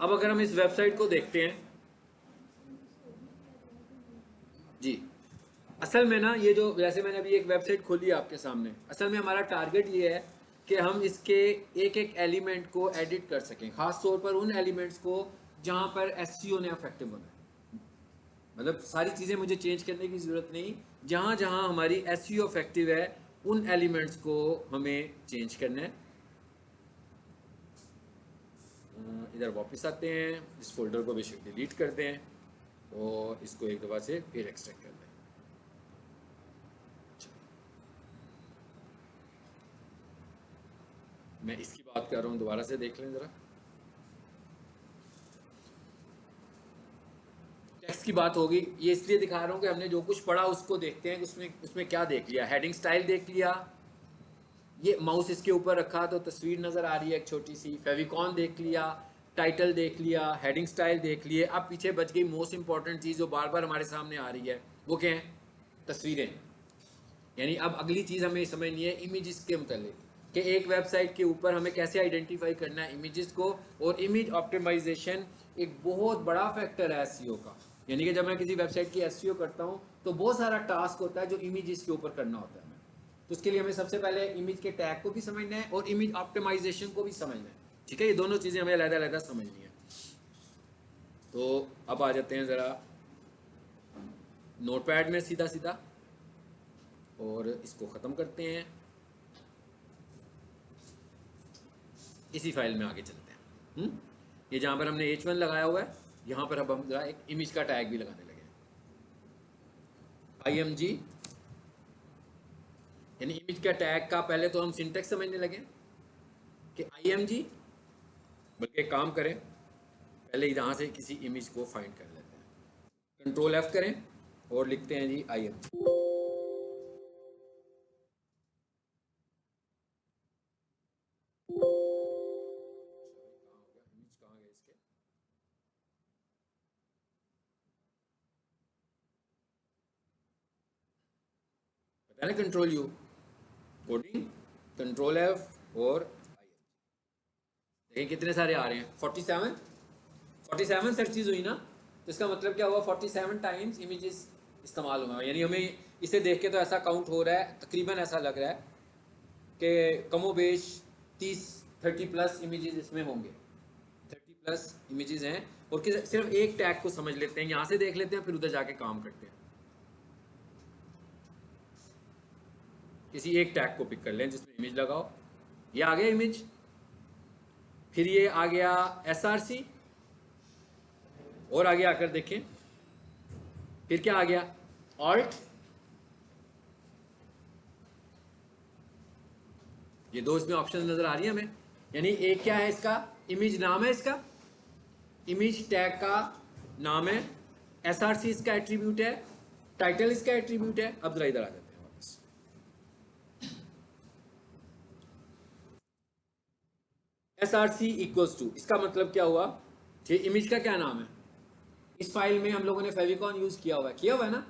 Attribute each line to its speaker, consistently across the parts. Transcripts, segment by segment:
Speaker 1: अब अगर हम इस वेबसाइट को देखते हैं जी, असल में ना ये जो जैसे मैंने अभी एक वेबसाइट खोली है आपके सामने, असल में हमारा टारगेट ये है कि हम इसके एक एक एलिमेंट को एडिट कर सकें, खास तौर पर उन एलिमेंट्स को जहां पर एसईओ ने इफेक्टिव होना है। मतलब सारी चीज़ें मुझे चेंज करने की ज़रूरत नहीं, जहां जहां हमारी एसईओ इफेक्टिव है उन एलिमेंट्स को हमें चेंज करना है। इधर वापस आते हैं, इस फोल्डर को बेशक डिलीट करते हैं और इसको एक दफ़ा से फिर एक्सट्रैक्ट कर दें। मैं इसकी बात कर रहा हूँ, दोबारा से देख लें ज़रा। टेक्स्ट की बात होगी, ये इसलिए दिखा रहा हूँ कि हमने जो कुछ पढ़ा उसको देखते हैं कि उसमें उसमें क्या देख लिया। हेडिंग स्टाइल देख लिया, ये माउस इसके ऊपर रखा तो तस्वीर नज़र आ रही है एक छोटी सी। फेविकॉन देख लिया, टाइटल देख लिया, हेडिंग स्टाइल देख लिए। अब पीछे बच गई मोस्ट इंपॉर्टेंट चीज़ जो बार बार हमारे सामने आ रही है, वो क्या है? तस्वीरें। यानी अब अगली चीज़ हमें समझनी है इमेजेस के मतलब कि एक वेबसाइट के ऊपर हमें कैसे आइडेंटिफाई करना है इमेजेस को। और इमेज ऑप्टिमाइजेशन एक बहुत बड़ा फैक्टर है एसईओ का। यानी कि जब मैं किसी वेबसाइट की एसईओ करता हूँ तो बहुत सारा टास्क होता है जो इमेजेस के ऊपर करना होता है। तो उसके लिए हमें सबसे पहले इमेज के टैग को भी समझना है और इमेज ऑप्टिमाइजेशन को भी समझना है। ठीक है, ये दोनों चीज़ें हमें अलग-अलग समझनी है। तो अब आ जाते हैं ज़रा नोटपैड में सीधा सीधा और इसको ख़त्म करते हैं। इसी फाइल में आगे चलते हैं। ये जहाँ पर हमने H1 लगाया हुआ है, यहाँ पर अब हम जरा एक इमेज का टैग भी लगाने लगे। IMG यानी इमेज का टैग का पहले तो हम सिंटेक्स समझने लगे कि IMG, बल्कि एक काम करें, पहले यहाँ से किसी इमेज को फाइंड कर लेते हैं। कंट्रोल F करें और लिखते हैं जी IMG। पहले control U, coding, control F और देखिए कितने सारे आ रहे हैं। 47 सर्चेज हुई ना, तो इसका मतलब क्या हुआ? 47 टाइम्स इमेजेस इस्तेमाल हुआ। यानी हमें इसे देख के तो ऐसा काउंट हो रहा है, तकरीबन ऐसा लग रहा है कि कमोबेश 30 प्लस इमेजेस इसमें होंगे। 30 प्लस इमेजेस हैं और सिर्फ एक टैग को समझ लेते हैं, यहाँ से देख लेते हैं फिर उधर जाके काम करते हैं। किसी एक टैग को पिक कर लें जिसमें इमेज लगाओ। ये आ गया इमेज, फिर ये आ गया SRC और आगे आकर देखें फिर क्या आ गया? ऑल्ट। ये दो इसमें ऑप्शन नजर आ रही है हमें। यानी एक क्या है इसका? इमेज नाम है इसका, इमेज टैग का नाम है, SRC इसका एट्रीब्यूट है, टाइटल इसका एट्रीब्यूट है। अब जरा इधर आ जाते हैं वापस। SRC इक्वल्स टू, इसका मतलब क्या हुआ? ये इमेज का क्या नाम है? इस फाइल में हम लोगों ने फेविकॉन यूज किया हुआ है ना।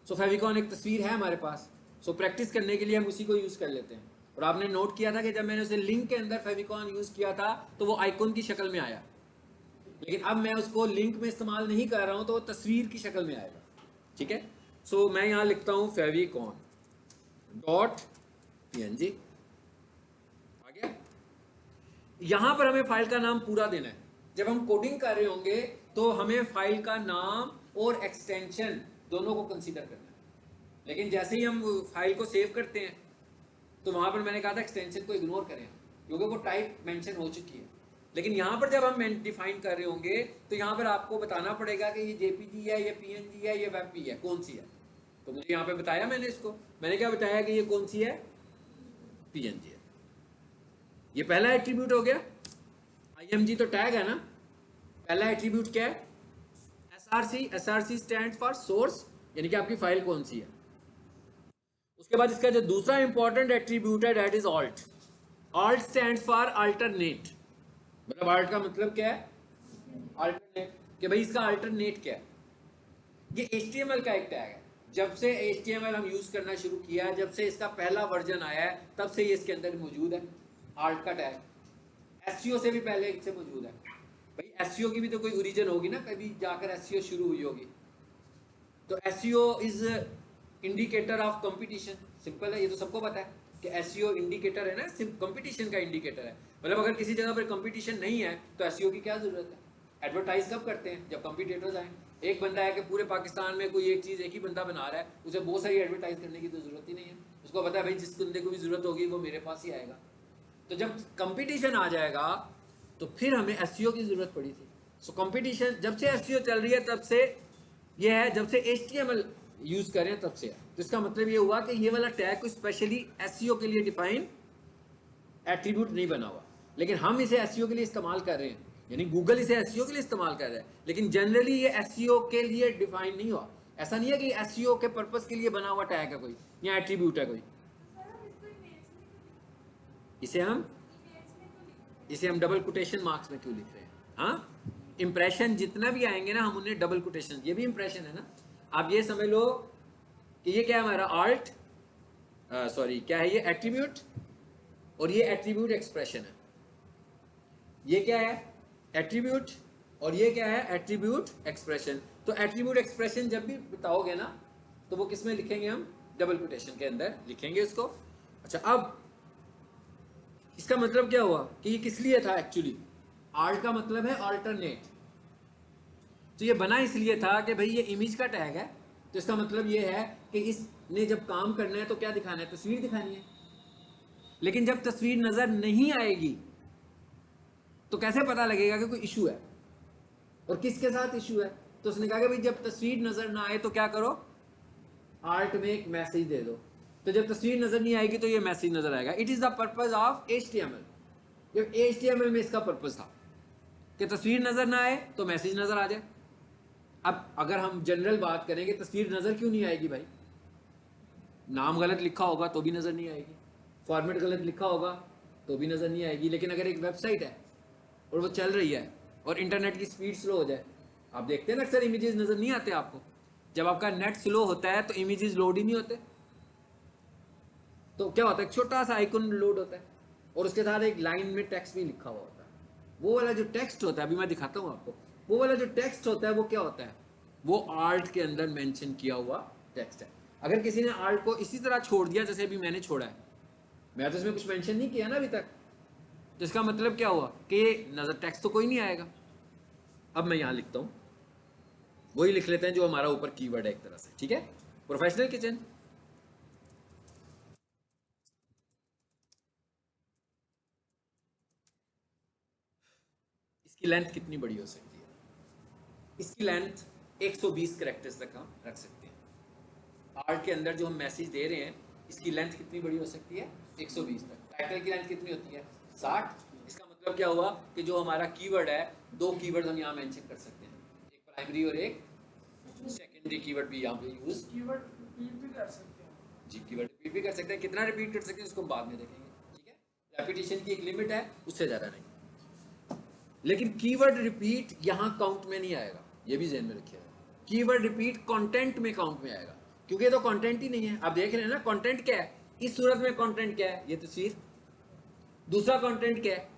Speaker 1: सो फेविकॉन एक तस्वीर है हमारे पास। सो प्रैक्टिस करने के लिए हम उसी को यूज कर लेते हैं। और आपने नोट किया था कि जब मैंने उसे लिंक के अंदर फेविकॉन यूज किया था तो वो आइकॉन की शक्ल में आया, लेकिन अब मैं उसको लिंक में इस्तेमाल नहीं कर रहा हूं तो वो तस्वीर की शक्ल में आएगा। ठीक है, सो मैं यहां लिखता हूं फेविकॉन डॉट PNG। आ गया। यहां पर हमें फाइल का नाम पूरा देना है। जब हम कोडिंग कर रहे होंगे तो हमें फाइल का नाम और एक्सटेंशन दोनों को कंसीडर करना है। लेकिन जैसे ही हम फाइल को सेव करते हैं तो वहां पर मैंने कहा था एक्सटेंशन को इग्नोर करें क्योंकि वो टाइप मेंशन हो चुकी है। लेकिन यहाँ पर जब हम डिफाइन कर रहे होंगे तो यहाँ पर आपको बताना पड़ेगा कि ये JPG है, ये PNG है, ये WebP है, कौन सी है। तो मुझे यहाँ पे बताया मैंने इसको, मैंने क्या बताया कि ये कौन सी है? PNG है। ये पहला एट्रीब्यूट हो गया। IMG तो टैग है ना। पहला एट्रीब्यूट क्या है? SRC स्टैंड फॉर सोर्स, यानी कि आपकी फाइल कौन सी है। उसके बाद इसका जो दूसरा इंपॉर्टेंट एट्रीब्यूट है that is alt. Alt stands for alternate. मतलब ऑल्ट का मतलब क्या है? अल्टरनेट। कि भाई इसका अल्टरनेट क्या है? ये HTML का एक टैग है। जब से HTML हम यूज करना शुरू किया है, जब से इसका पहला वर्जन आया है, तब से ये इसके अंदर मौजूद है। ऑल्ट का टैग SEO से भी पहले इससे मौजूद है। भाई एसईओ की भी तो कोई ओरिजिन होगी ना, कभी जाकर एसईओ शुरू हुई होगी। तो SEO is indicator of competition, simple है, ये तो सबको पता है कि एसईओ इंडिकेटर है ना, कंपटीशन का इंडिकेटर है। मतलब अगर किसी जगह पर कंपटीशन नहीं है तो एसईओ की क्या जरूरत है। एडवर्टाइज कब करते हैं, जब कंपटीटर्स आए। एक बंदा है कि पूरे पाकिस्तान में कोई एक चीज़ एक ही बंदा बना रहा है, उसे बहुत सारी एडवर्टाइज करने की तो जरूरत ही नहीं है। उसको पता है भाई जिस बंदे को भी जरूरत होगी वो मेरे पास ही आएगा। तो जब कंपटीशन आ जाएगा तो फिर हमें एसईओ की जरूरत पड़ी थी। सो कंपटीशन जब से एसईओ चल रही है तब से ये है, जब से एचटीएमएल यूज करें तब से है। तो इसका मतलब ये हुआ कि ये वाला टैग कोई स्पेशली एसईओ के लिए डिफाइन एट्रीब्यूट नहीं बना हुआ, लेकिन हम इसे एसईओ के लिए इस्तेमाल कर रहे हैं, यानी गूगल इसे एसईओ के लिए इस्तेमाल कर रहा है, लेकिन जनरली ये एसईओ के लिए डिफाइन नहीं हुआ। ऐसा नहीं है कि एसईओ के पर्पस के लिए बना हुआ टैग है कोई या एट्रीब्यूट है कोई। इसे हम डबल कोटेशन मार्क्स में क्यों लिख रहे हैं? हाँ, इंप्रेशन जितना भी आएंगे ना हम उन्हें डबल कोटेशन, ये भी इंप्रेशन है ना। आप ये समझ लो कि ये क्या है हमारा आल्ट, सॉरी क्या है ये एट्रीब्यूट, और ये एट्रीब्यूट एक्सप्रेशन है। ये क्या है एट्रीब्यूट, और ये क्या है एट्रीब्यूट एक्सप्रेशन। तो एट्रीब्यूट एक्सप्रेशन जब भी बताओगे ना तो वो किस में लिखेंगे हम, डबल कोटेशन के अंदर लिखेंगे इसको। अच्छा, अब इसका मतलब क्या हुआ कि ये किस लिए था एक्चुअली। आल्ट का मतलब है अल्टरनेट, तो ये बना इसलिए था कि भाई ये इमेज का टैग है, तो इसका मतलब ये है कि इसने जब काम करना है तो क्या दिखाना है, तस्वीर दिखानी है। लेकिन जब तस्वीर नजर नहीं आएगी तो कैसे पता लगेगा कि कोई इशू है और किसके साथ इशू है। तो उसने कहा कि भाई जब तस्वीर नजर ना आए तो क्या करो, आर्ट में एक मैसेज दे दो। तो जब तस्वीर नजर नहीं आएगी तो ये मैसेज नजर आएगा। It is the purpose of HTML. जब एचटीएमएल में इसका पर्पज था कि तस्वीर नजर ना आए तो मैसेज नजर आ जाए। अब अगर हम जनरल बात करें कि तस्वीर नजर क्यों नहीं आएगी भाई, नाम गलत लिखा होगा तो भी नजर नहीं आएगी, फॉर्मेट गलत लिखा होगा तो भी नजर नहीं आएगी। लेकिन अगर एक वेबसाइट है और वो चल रही है और इंटरनेट की स्पीड स्लो हो जाए, आप देखते हैं ना अक्सर इमेजेस नजर नहीं आते आपको। जब आपका नेट स्लो होता है तो इमेजेस लोड ही नहीं होते, तो क्या होता है, एक छोटा सा आइकन लोड होता है और उसके साथ एक लाइन में टेक्स्ट भी लिखा हुआ होता है। वो वाला जो टेक्स्ट होता है, अभी मैं दिखाता हूँ आपको, वो वाला जो टेक्स्ट होता है वो क्या होता है, वो आर्ट के अंदर मेंशन किया हुआ टेक्स्ट है। अगर किसी ने आर्ट को इसी तरह छोड़ दिया जैसे अभी मैंने छोड़ा है, मैं तो इसमें कुछ मेंशन नहीं किया ना अभी तक, तो इसका मतलब क्या हुआ कि नजर टेक्स्ट तो कोई नहीं आएगा। अब मैं यहां लिखता हूं, वही लिख लेते हैं जो हमारा ऊपर कीवर्ड है एक तरह से, ठीक है। प्रोफेशनल किचन, इसकी लेंथ कितनी बड़ी हो सकती है, इसकी लेंथ 120 कैरेक्टर्स तक हम रख सकते हैं। आर्ट के अंदर जो हम मैसेज दे रहे हैं इसकी लेंथ कितनी बड़ी हो सकती है, 120 तक। टाइटल की लेंथ कितनी होती है, 60। इसका मतलब क्या हुआ कि जो हमारा कीवर्ड है, दो कीवर्ड हम यहाँ मेंशन कर सकते हैं, एक प्राइमरी और एक सेकेंडरी कीवर्ड भी यहाँ पे यूज,
Speaker 2: कीवर्ड रिपीट भी कर सकते हैं।
Speaker 1: जी कीवर्ड रिपीट भी कर सकते हैं, कितना रिपीट कर सकते हैं उसको हम बाद में देखेंगे, ठीक है। रेपिटेशन की एक लिमिट है, उससे ज़्यादा नहीं। लेकिन कीवर्ड रिपीट यहाँ काउंट में नहीं आएगा, ये भी ध्यान में रखिएगा। कीवर्ड रिपीट कंटेंट में काउंट में आएगा, क्योंकि ये तो कंटेंट ही नहीं है। आप देख रहे हैं ना कंटेंट क्या है, इस सूरत में कंटेंट क्या है, ये तस्वीर। दूसरा कंटेंट क्या है,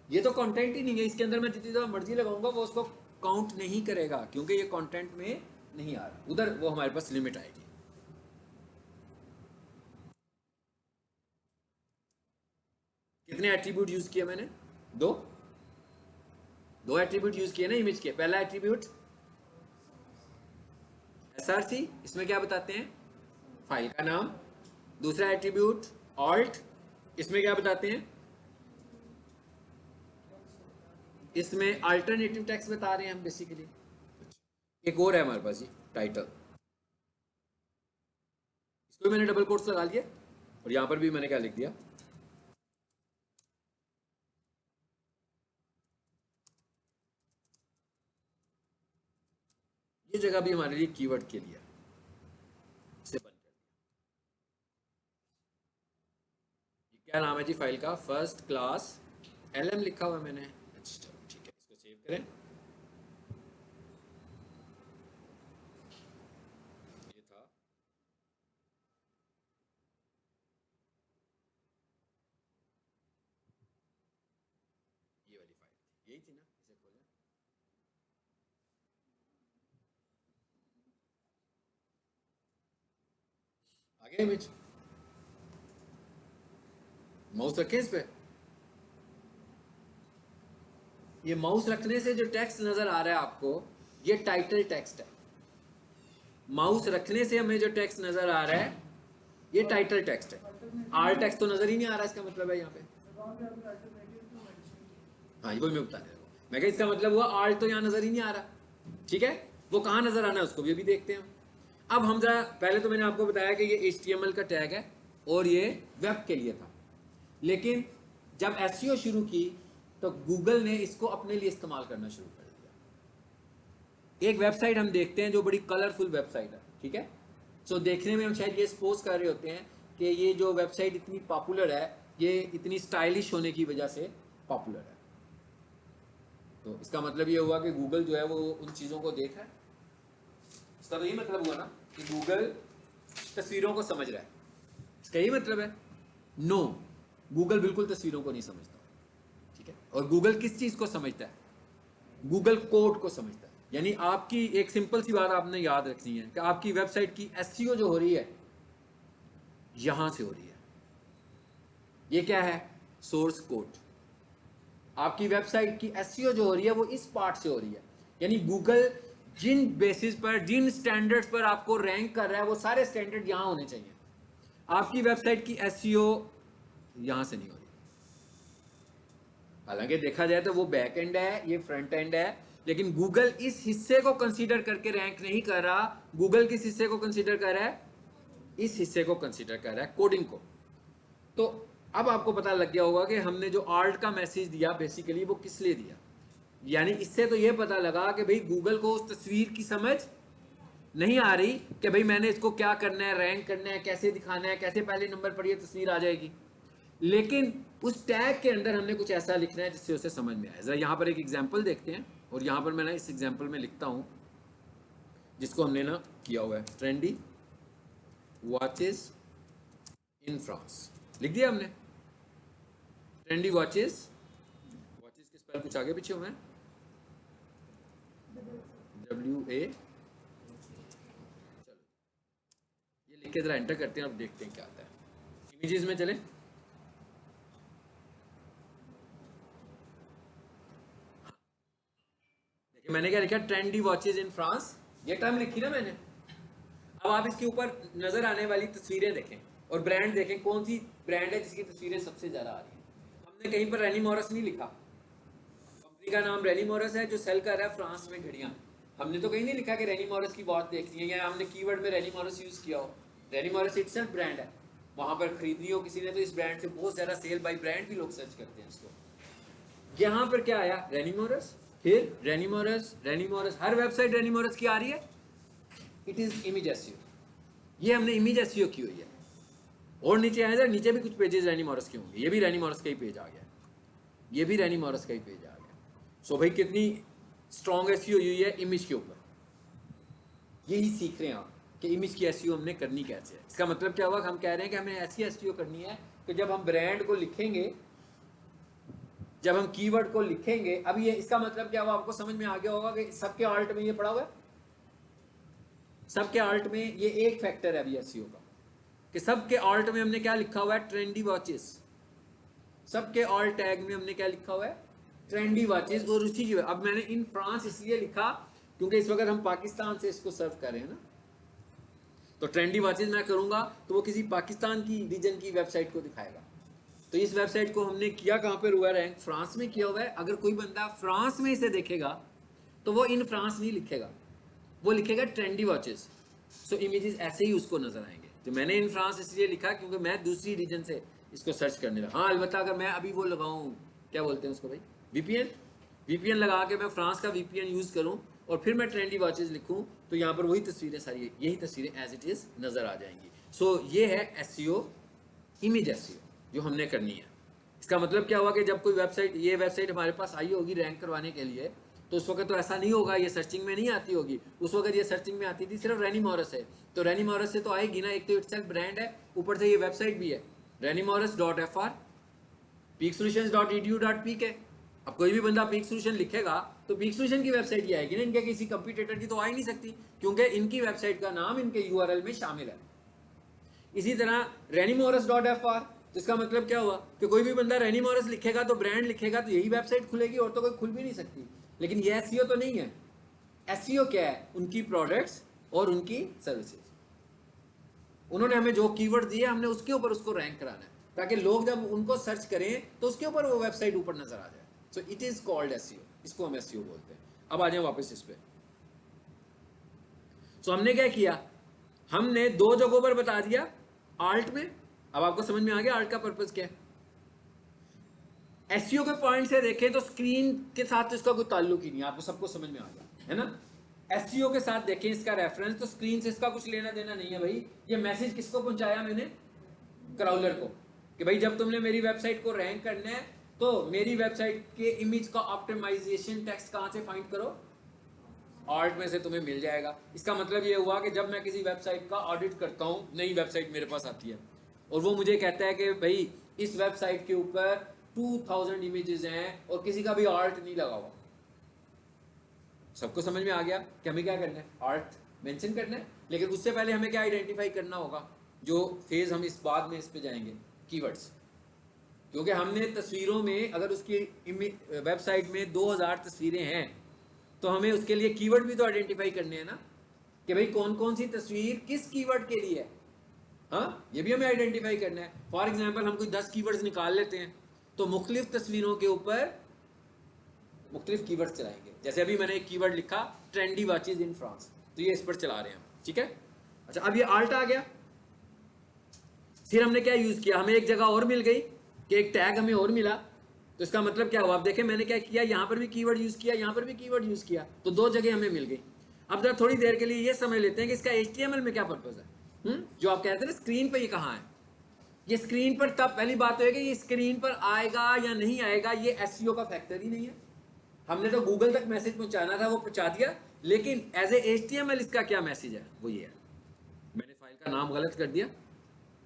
Speaker 1: ये तो कंटेंट ही नहीं है, इसके अंदर मैं जितनी दफा मर्जी लगाऊंगा वो उसको काउंट नहीं करेगा, क्योंकि ये कंटेंट में नहीं आ रहा, उधर वो हमारे पास लिमिट आएगी। कितने एट्रीब्यूट यूज किए मैंने, दो दो एट्रीब्यूट यूज किए ना इमेज के। पहला एट्रीब्यूट एसआरसी, इसमें क्या बताते हैं, फाइल का नाम। दूसरा एट्रीब्यूट ऑल्ट, इसमें क्या बताते हैं, इसमें अल्टरनेटिव टेक्स्ट बता रहे हैं हम बेसिकली। एक और है हमारे पास जी, टाइटल, इसको मैंने डबल कोट्स लगा लिया और यहां पर भी मैंने क्या लिख दिया, ये जगह भी हमारे लिए कीवर्ड के लिए, इसे बंद कर दिया। ये क्या नाम है जी फाइल का, फर्स्ट क्लास एलएम लिखा हुआ है मैंने। अच्छा चलो ठीक है, इसको सेव करें। ये था, ये वाली फाइल थी, यही थी ना, इसे आगे इमेज, माउस रखें इस पे, ये माउस रखने से जो टेक्स्ट नजर आ रहा है आपको, ये टाइटल टेक्स्ट है। माउस रखने से हमें जो टेक्स्ट नजर आ रहा है ये टाइटल टेक्स्ट है, आर्ट टेक्स्ट तो नजर ही नहीं आ रहा, इसका मतलब है यहाँ पे। हाँ ये वही मैं बता रहा हूँ, मैं कहा इसका मतलब हुआ आर्ट तो यहाँ नजर ही नहीं आ रहा, ठीक है। वो कहाँ नजर आना है उसको भी अभी देखते हैं। अब हम जरा, पहले तो मैंने आपको बताया कि ये HTML का टैग है और ये वेब के लिए था, लेकिन जब SEO शुरू की तो गूगल ने इसको अपने लिए इस्तेमाल करना शुरू कर दिया। एक वेबसाइट हम देखते हैं जो बड़ी कलरफुल वेबसाइट है, ठीक है। सो देखने में हम शायद ये सपोज कर रहे होते हैं कि ये जो वेबसाइट इतनी पॉपुलर है, ये इतनी स्टाइलिश होने की वजह से पॉपुलर है। तो इसका मतलब ये हुआ कि गूगल जो है वो उन चीज़ों को देख रहा है। इसका तो ये मतलब हुआ ना कि गूगल तस्वीरों को समझ रहा है, इसका यही मतलब है। नो, गूगल बिल्कुल तस्वीरों को नहीं समझता, ठीक है। और गूगल किस चीज़ को समझता है? गूगल कोड को समझता है। यानी आपकी एक सिंपल सी बात आपने याद रखनी है कि आपकी वेबसाइट की SEO जो हो रही है यहां से हो रही है। ये क्या है? Source code. आपकी वेबसाइट की SEO जो हो रही है वो इस पार्ट से हो रही है। यानी गूगल जिन बेसिस पर, जिन स्टैंडर्ड्स पर आपको रैंक कर रहा है, वो सारे स्टैंडर्ड यहां होने चाहिए। आपकी वेबसाइट की SEO यहां से नहीं हो रही। हालांकि देखा जाए तो वो बैक एंड है, ये फ्रंट एंड है, लेकिन गूगल इस हिस्से को कंसीडर करके रैंक नहीं कर रहा। गूगल किस हिस्से को कंसीडर कर रहा है? इस हिस्से को कंसीडर कर रहा है, कोडिंग को। तो अब आपको पता लग गया होगा कि हमने जो आल्ट का मैसेज दिया बेसिकली वो किस लिए दिया। यानी इससे तो ये पता लगा कि भाई गूगल को उस तस्वीर की समझ नहीं आ रही कि भाई मैंने इसको क्या करना है, रैंक करना है, कैसे दिखाना है, कैसे पहले नंबर पर ये तस्वीर आ जाएगी। लेकिन उस टैग के अंदर हमने कुछ ऐसा लिखना है जिससे उसे समझ में आए। जरा यहाँ पर एक एग्जाम्पल देखते हैं, और यहाँ पर मैं ना इस एग्जाम्पल में लिखता हूँ जिसको हमने ना किया हुआ है, ट्रेंडी वॉचेस इन फ्रांस, लिख दिया हमने। ट्रेंडी वॉचेस, वॉचेस के स्पेल कुछ आगे पीछे हुए हैं, WA। चलो ये लिख के जरा एंटर करते हैं, अब देखते हैं क्या आता है। इमेजेस में चले, देखिए मैंने क्या लिखा, ट्रेंडी वॉचेस इन फ्रांस, ये टर्म लिखी ना मैंने। अब आप इसके ऊपर नजर आने वाली तस्वीरें देखें और ब्रांड देखें, कौन सी ब्रांड है जिसकी तस्वीरें सबसे ज्यादा आ रही हैं। हमने कहीं पर रेनी मॉरस नहीं लिखा, कंपनी का नाम रेनी मॉरस है जो सेल कर रहा है फ्रांस में घड़ियां। हमने तो कहीं नहीं लिखा कि रेनी मॉरस की वॉच देखनी है, या हमने कीवर्ड में रेनी मॉरस यूज किया हो। रेनी मॉरस इटसेल्फ ब्रांड है, वहां पर खरीदनी हो किसी ने तो इस ब्रांड से बहुत ज्यादा सेल बाय ब्रांड भी लोग सर्च करते हैं इसको। यहाँ पर क्या आया? रेनी मॉरस, फिर रेनी मॉरस, रेनी मॉरस, हर वेबसाइट रेनी मॉरस की आ रही है। इट इज इमेज SEO, ये हमने इमेज SEO की हुई है। और नीचे आया था, नीचे भी कुछ पेजेस रेनी मॉरस के होंगे, ये भी रेनी मॉरस का ही पेज आ गया, ये भी रेनी मॉरस का ही पेज आ गया। सो भाई कितनी स्ट्रॉन्ग SEO हुई है इमेज के ऊपर। यही सीख रहे हैं आप कि इमेज की SEO हमने करनी कैसे है। इसका मतलब क्या हुआ? हम कह रहे हैं कि हमें ऐसी SEO करनी है कि जब हम ब्रांड को लिखेंगे, जब हम कीवर्ड को लिखेंगे, अब ये इसका मतलब क्या हुआ आपको समझ में आ गया होगा कि सबके आल्ट में ये पड़ा हुआ है। सबके आल्ट में ये एक फैक्टर है अभी SEO का, कि सबके आल्ट में हमने क्या लिखा हुआ है? Trendy watches. सबके ऑल्ट टैग में हमने क्या लिखा हुआ है? Trendy watches. और उसी की, अब मैंने इन फ्रांस इसलिए लिखा क्योंकि इस वक्त हम पाकिस्तान से इसको सर्व कर रहे हैं ना, तो ट्रेंडी वॉचेस मैं करूंगा तो वो किसी पाकिस्तान की रीजन की वेबसाइट को दिखाएगा। तो इस वेबसाइट को हमने किया कहाँ पर हुआ रैंक? फ्रांस में किया हुआ है। अगर कोई बंदा फ्रांस में इसे देखेगा तो वो इन फ्रांस नहीं लिखेगा, वो लिखेगा ट्रेंडी वॉचेस। सो इमेजेस ऐसे ही उसको नजर आएंगे। तो मैंने इन फ्रांस इसलिए लिखा क्योंकि मैं दूसरी रीजन से इसको सर्च करने लगा। हाँ अलबत्ता अगर मैं अभी वो लगाऊं, क्या बोलते हैं उसको भाई, VPN लगा के मैं फ्रांस का VPN यूज करूं और फिर मैं ट्रेंडी वॉचेस लिखूं, तो यहाँ पर वही तस्वीरें सारी, यही तस्वीरें एज इट इज नजर आ जाएंगी। सो ये है SEO, इमेज SEO जो हमने करनी है। इसका मतलब क्या हुआ कि जब कोई वेबसाइट, ये वेबसाइट हमारे पास आई होगी रैंक करवाने के लिए, तो उस वक्त तो ऐसा नहीं होगा ये सर्चिंग में नहीं आती होगी। उस वक्त ये सर्चिंग में आती थी सिर्फ रेनी मॉरस है, तो रेनी मॉरस से तो आएगी ना। एक तो इटसेल्फ ब्रांड है, ऊपर से ये वेबसाइट भी है renimorris.fr, peaksolutions.edu.pk। अब कोई भी बंदा पीक सोल्यूशन लिखेगा तो पीक सोल्यूशन की वेबसाइट ही आएगी ना, इनके किसी कंपटीटर की तो आ ही नहीं सकती, क्योंकि इनकी वेबसाइट का नाम इनके URL में शामिल है। इसी तरह renimorris.fr, तो इसका मतलब क्या हुआ कि कोई भी बंदा रेनीमोरस लिखेगा तो ब्रांड लिखेगा तो यही वेबसाइट खुलेगी और तो कोई खुल भी नहीं सकती। लेकिन ये एसईओ तो नहीं है। एसईओ क्या है? उनकी प्रोडक्ट्स और उनकी सर्विसेज। उन्होंने हमें जो कीवर्ड दिए हमने उसके ऊपर उसको रैंक कराना है ताकि लोग जब उनको सर्च करें तो उसके ऊपर वो वेबसाइट ऊपर नजर आ जाए। So it is called SEO, इसको हम एसईओ बोलते हैं। अब आ जाए वापस इस पे। सो हमने क्या किया, हमने दो जगहों पर बता दिया आल्ट में। अब आपको समझ में आ गया आल्ट का पर्पस क्या है। एसईओ के पॉइंट से देखें तो स्क्रीन के साथ इसका कोई ताल्लुक ही नहीं, आपको सबको समझ में आ गया है ना। एसईओ के साथ देखें इसका रेफरेंस, तो स्क्रीन से इसका कुछ लेना देना नहीं है भाई। ये मैसेज किसको पहुंचाया मैंने? क्राउलर को, कि भाई जब तुमने मेरी वेबसाइट को रैंक करना है तो मेरी वेबसाइट के इमेज का ऑप्टिमाइजेशन टेक्स्ट कहां से फाइंड करो? आल्ट में से तुम्हें मिल जाएगा। इसका मतलब ये हुआ कि जब मैं किसी वेबसाइट का ऑडिट करता हूं, नई वेबसाइट मेरे पास आती है और वो मुझे कहता है कि भाई इस वेबसाइट के ऊपर 2000 इमेजेस हैं और किसी का भी आल्ट नहीं लगा हुआ। सबको समझ में आ गया कि हमें क्या करना है? आल्ट मेंशन करना है। लेकिन उससे पहले हमें क्या आइडेंटिफाई करना होगा, जो फेज हम इस बाद में इस पे जाएंगे, कीवर्ड्स। क्योंकि हमने तस्वीरों में, अगर उसकी वेबसाइट में 2000 तस्वीरें हैं तो हमें उसके लिए कीवर्ड भी तो आइडेंटिफाई करने हैं ना, कि भाई कौन कौन सी तस्वीर किस कीवर्ड के लिए है। हाँ, ये भी हमें आइडेंटिफाई करना है। फॉर एग्जाम्पल हम कोई 10 कीवर्ड्स निकाल लेते हैं तो मुख्तलिफ तस्वीरों के ऊपर मुख्तलिफ कीवर्ड्स चलाएंगे। जैसे अभी मैंने एक कीवर्ड लिखा ट्रेंडी वॉचेज इन फ्रांस, तो ये इस पर चला रहे हैं, ठीक है। अच्छा, अब ये आल्ट आ गया। फिर हमने क्या यूज किया, हमें एक जगह और मिल गई कि एक टैग हमें और मिला। तो इसका मतलब क्या हुआ, आप देखें मैंने क्या किया, यहाँ पर भी कीवर्ड यूज किया, यहाँ पर भी कीवर्ड यूज किया, तो दो जगह हमें मिल गई। अब जरा थोड़ी देर के लिए ये समझ लेते हैं कि इसका HTML में क्या पर्पज है। जो आप कहते हैं ना स्क्रीन पर ये कहाँ है, ये स्क्रीन पर तब पहली बात तो है कि ये स्क्रीन पर आएगा या नहीं आएगा, ये एसईओ का फैक्टर ही नहीं है। हमने तो गूगल तक मैसेज पहुंचाना था, वो पहुंचा दिया, लेकिन एज ए HTML इसका क्या मैसेज है वो ये है। मैंने फाइल का नाम गलत कर दिया,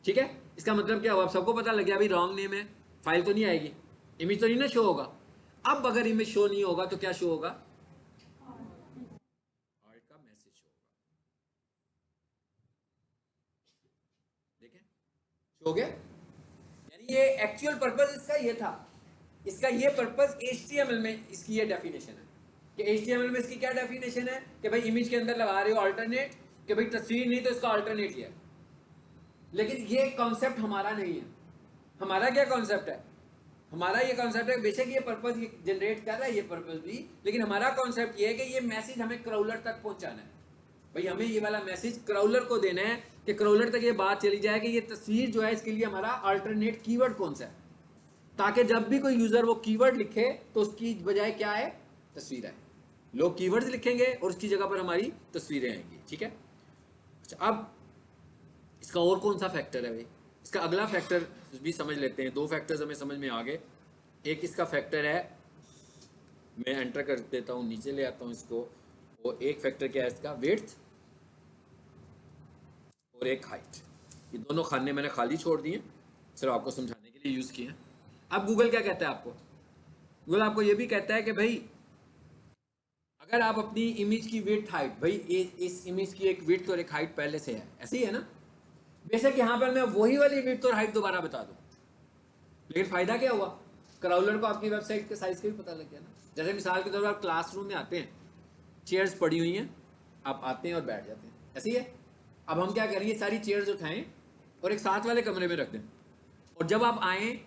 Speaker 1: ठीक है। इसका मतलब क्या हुआ, अब सबको पता लग गया अभी रॉन्ग नेम है, फाइल तो नहीं आएगी, इमेज तो नहीं ना शो होगा। अब अगर इमेज शो नहीं होगा तो क्या शो होगा? आल्ट का मैसेज शो होगा। देखें शो हो गया। यानी ये एक्चुअल पर्पस इसका ये था, इसका ये पर्पस HTML में इसकी ये डेफिनेशन है कि HTML में इसकी क्या डेफिनेशन है कि भाई इमेज के अंदर लगा रहे हो अल्टरनेट, कि भाई तस्वीर नहीं तो इसका अल्टरनेट ही है। लेकिन ये कॉन्सेप्ट हमारा नहीं है। हमारा क्या कॉन्सेप्ट है? हमारा ये कॉन्सेप्ट है, बेशक ये पर्पस ये जनरेट कर रहा है ये पर्पस भी, लेकिन हमारा कॉन्सेप्ट ये है कि ये मैसेज हमें क्राउलर तक पहुंचाना है। भाई हमें ये वाला मैसेज क्राउलर को देना है कि क्राउलर तक ये बात चली जाए कि ये तस्वीर जो है इसके लिए हमारा अल्टरनेट कीवर्ड कौन सा है, ताकि जब भी कोई यूजर वो कीवर्ड लिखे तो उसकी बजाय क्या है? तस्वीर है। लोग कीवर्ड्स लिखेंगे और उसकी जगह पर हमारी तस्वीरें आएंगी, ठीक है। अच्छा, अब इसका और कौन सा फैक्टर है भाई? इसका अगला फैक्टर भी समझ लेते हैं। दो फैक्टर्स हमें समझ में आ गए। एक इसका फैक्टर है, मैं एंटर कर देता हूँ, नीचे ले आता हूँ इसको। वो एक फैक्टर क्या है इसका? विड्थ और एक हाइट। ये दोनों खाने मैंने खाली छोड़ दिए, सिर्फ आपको समझाने के लिए यूज़ किए हैं। अब गूगल क्या कहता है आपको? गूगल आपको ये भी कहता है कि भाई अगर आप अपनी इमेज की विड्थ हाइट, भाई इस इमेज की एक विड्थ और एक हाइट पहले से है, ऐसे ही है ना। बेशक यहाँ पर मैं वही वाली विड्थ और हाइट दोबारा बता दूं, लेकिन फायदा क्या हुआ? क्राउलर को आपकी वेबसाइट के साइज का भी पता लग गया ना। जैसे मिसाल के तौर पर आप क्लासरूम में आते हैं, चेयर्स पड़ी हुई हैं, आप आते हैं और बैठ जाते हैं, ऐसे ही है। अब हम क्या करेंगे, सारी चेयर्स उठाएं और एक साथ वाले कमरे में रख दें, और जब आप आएँ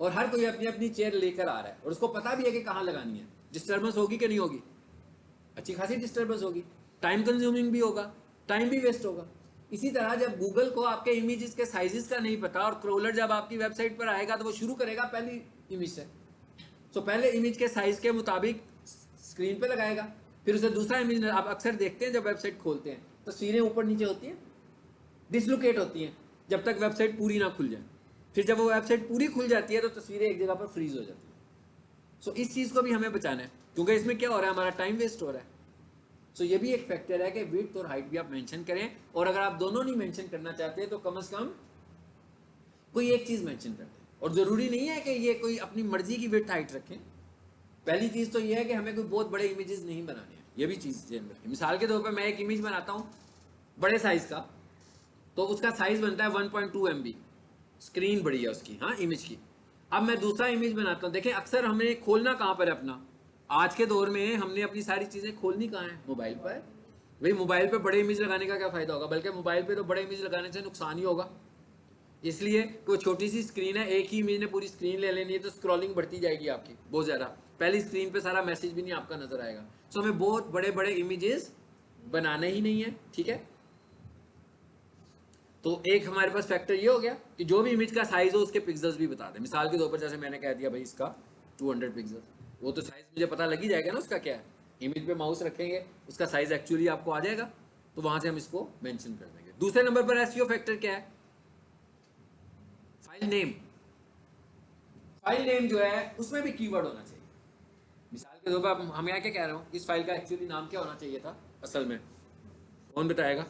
Speaker 1: और हर कोई अपनी अपनी चेयर लेकर आ रहा है और उसको पता भी है कि कहाँ लगानी है, डिस्टर्बेंस होगी कि नहीं होगी? अच्छी खासी डिस्टर्बेंस होगी, टाइम कंज्यूमिंग भी होगा, टाइम भी वेस्ट होगा। इसी तरह जब गूगल को आपके इमेजेस के साइजेस का नहीं पता और क्रोलर जब आपकी वेबसाइट पर आएगा तो वो शुरू करेगा पहली इमेज से। तो पहले इमेज के साइज के मुताबिक स्क्रीन पे लगाएगा, फिर उसे दूसरा इमेज। आप अक्सर देखते हैं जब वेबसाइट खोलते हैं तस्वीरें ऊपर नीचे होती हैं, डिसलोकेट होती हैं जब तक वेबसाइट पूरी ना खुल जाए। फिर जब वो वेबसाइट पूरी खुल जाती है तो तस्वीरें एक जगह पर फ्रीज हो जाती है। सो इस चीज़ को भी हमें बचाना है, क्योंकि इसमें क्या हो रहा है, हमारा टाइम वेस्ट हो रहा है। सो ये भी एक फैक्टर है कि विड्थ और हाइट भी आप मेंशन करें, और अगर आप दोनों नहीं मेंशन करना चाहते तो कम से कम कोई एक चीज़ मेंशन कर दें। और ज़रूरी नहीं है कि ये कोई अपनी मर्जी की विड्थ हाइट रखें। पहली चीज़ तो ये है कि हमें कोई बहुत बड़े इमेजेस नहीं बनाने हैं, ये भी चीज़ ध्यान रखें। मिसाल के तौर पर मैं एक इमेज बनाता हूँ बड़े साइज़ का, तो उसका साइज बनता है 1.2 MB, स्क्रीन बड़ी है उसकी, हाँ इमेज की। अब मैं दूसरा इमेज बनाता हूँ। देखें अक्सर हमें खोलना कहाँ पर है अपना, आज के दौर में हमने अपनी सारी चीज़ें खोलनी कहाँ है, मोबाइल पर। भाई मोबाइल पे बड़े इमेज लगाने का क्या फ़ायदा होगा, बल्कि मोबाइल पे तो बड़े इमेज लगाने से नुकसान ही होगा। इसलिए कोई छोटी सी स्क्रीन है, एक ही इमेज ने पूरी स्क्रीन ले लेनी है, तो स्क्रॉलिंग बढ़ती जाएगी आपकी बहुत ज़्यादा। पहली स्क्रीन पे सारा मैसेज भी नहीं आपका नज़र आएगा। सो हमें बहुत बड़े बड़े इमेजेस बनाने ही नहीं है, ठीक है। तो एक हमारे पास फैक्टर ये हो गया कि जो भी इमेज का साइज हो उसके पिक्सल्स भी बता दें। मिसाल के तौर पर जैसे मैंने कह दिया भाई इसका 200 पिक्सल, वो तो साइज मुझे पता लग ही जाएगा ना उसका क्या है। इमेज पे माउस रखेंगे, उसका साइज एक्चुअली आपको आ जाएगा, तो वहां से हम इसको मेंशन कर देंगे। दूसरे नंबर पर एसईओ फैक्टर क्या है, फाइल नेम। फाइल नेम जो है उसमें भी कीवर्ड होना चाहिए। मिसाल के तौर पर हम यहाँ क्या कह रहे हो, इस फाइल का एक्चुअली नाम क्या होना चाहिए था असल में, कौन बताएगा?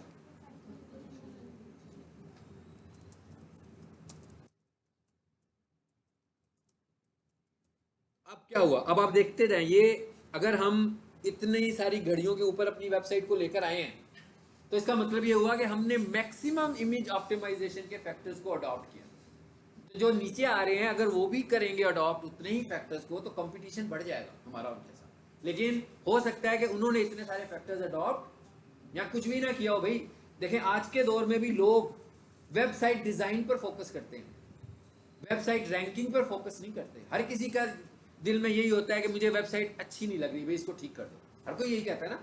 Speaker 1: अब क्या हुआ, अब आप देखते जाएं, ये अगर हम इतनी सारी घड़ियों के ऊपर अपनी वेबसाइट को लेकर आए हैं, तो इसका मतलब ये हुआ कि हमने मैक्सिमम इमेज ऑप्टिमाइजेशन के फैक्टर्स को अडॉप्ट किया। तो जो नीचे आ रहे हैं अगर वो भी करेंगे अडॉप्ट उतने ही फैक्टर्स को, तो कंपटीशन बढ़ जाएगा हमारा उनके साथ। लेकिन हो सकता है कि उन्होंने इतने सारे फैक्टर्स अडॉप्ट या कुछ भी ना किया हो। भाई देखें आज के दौर में भी लोग वेबसाइट डिजाइन पर फोकस करते हैं, वेबसाइट रैंकिंग पर फोकस नहीं करते। हर किसी का दिल में यही होता है कि मुझे वेबसाइट अच्छी नहीं लग रही, भाई इसको ठीक कर दो। हर कोई यही कहता है ना,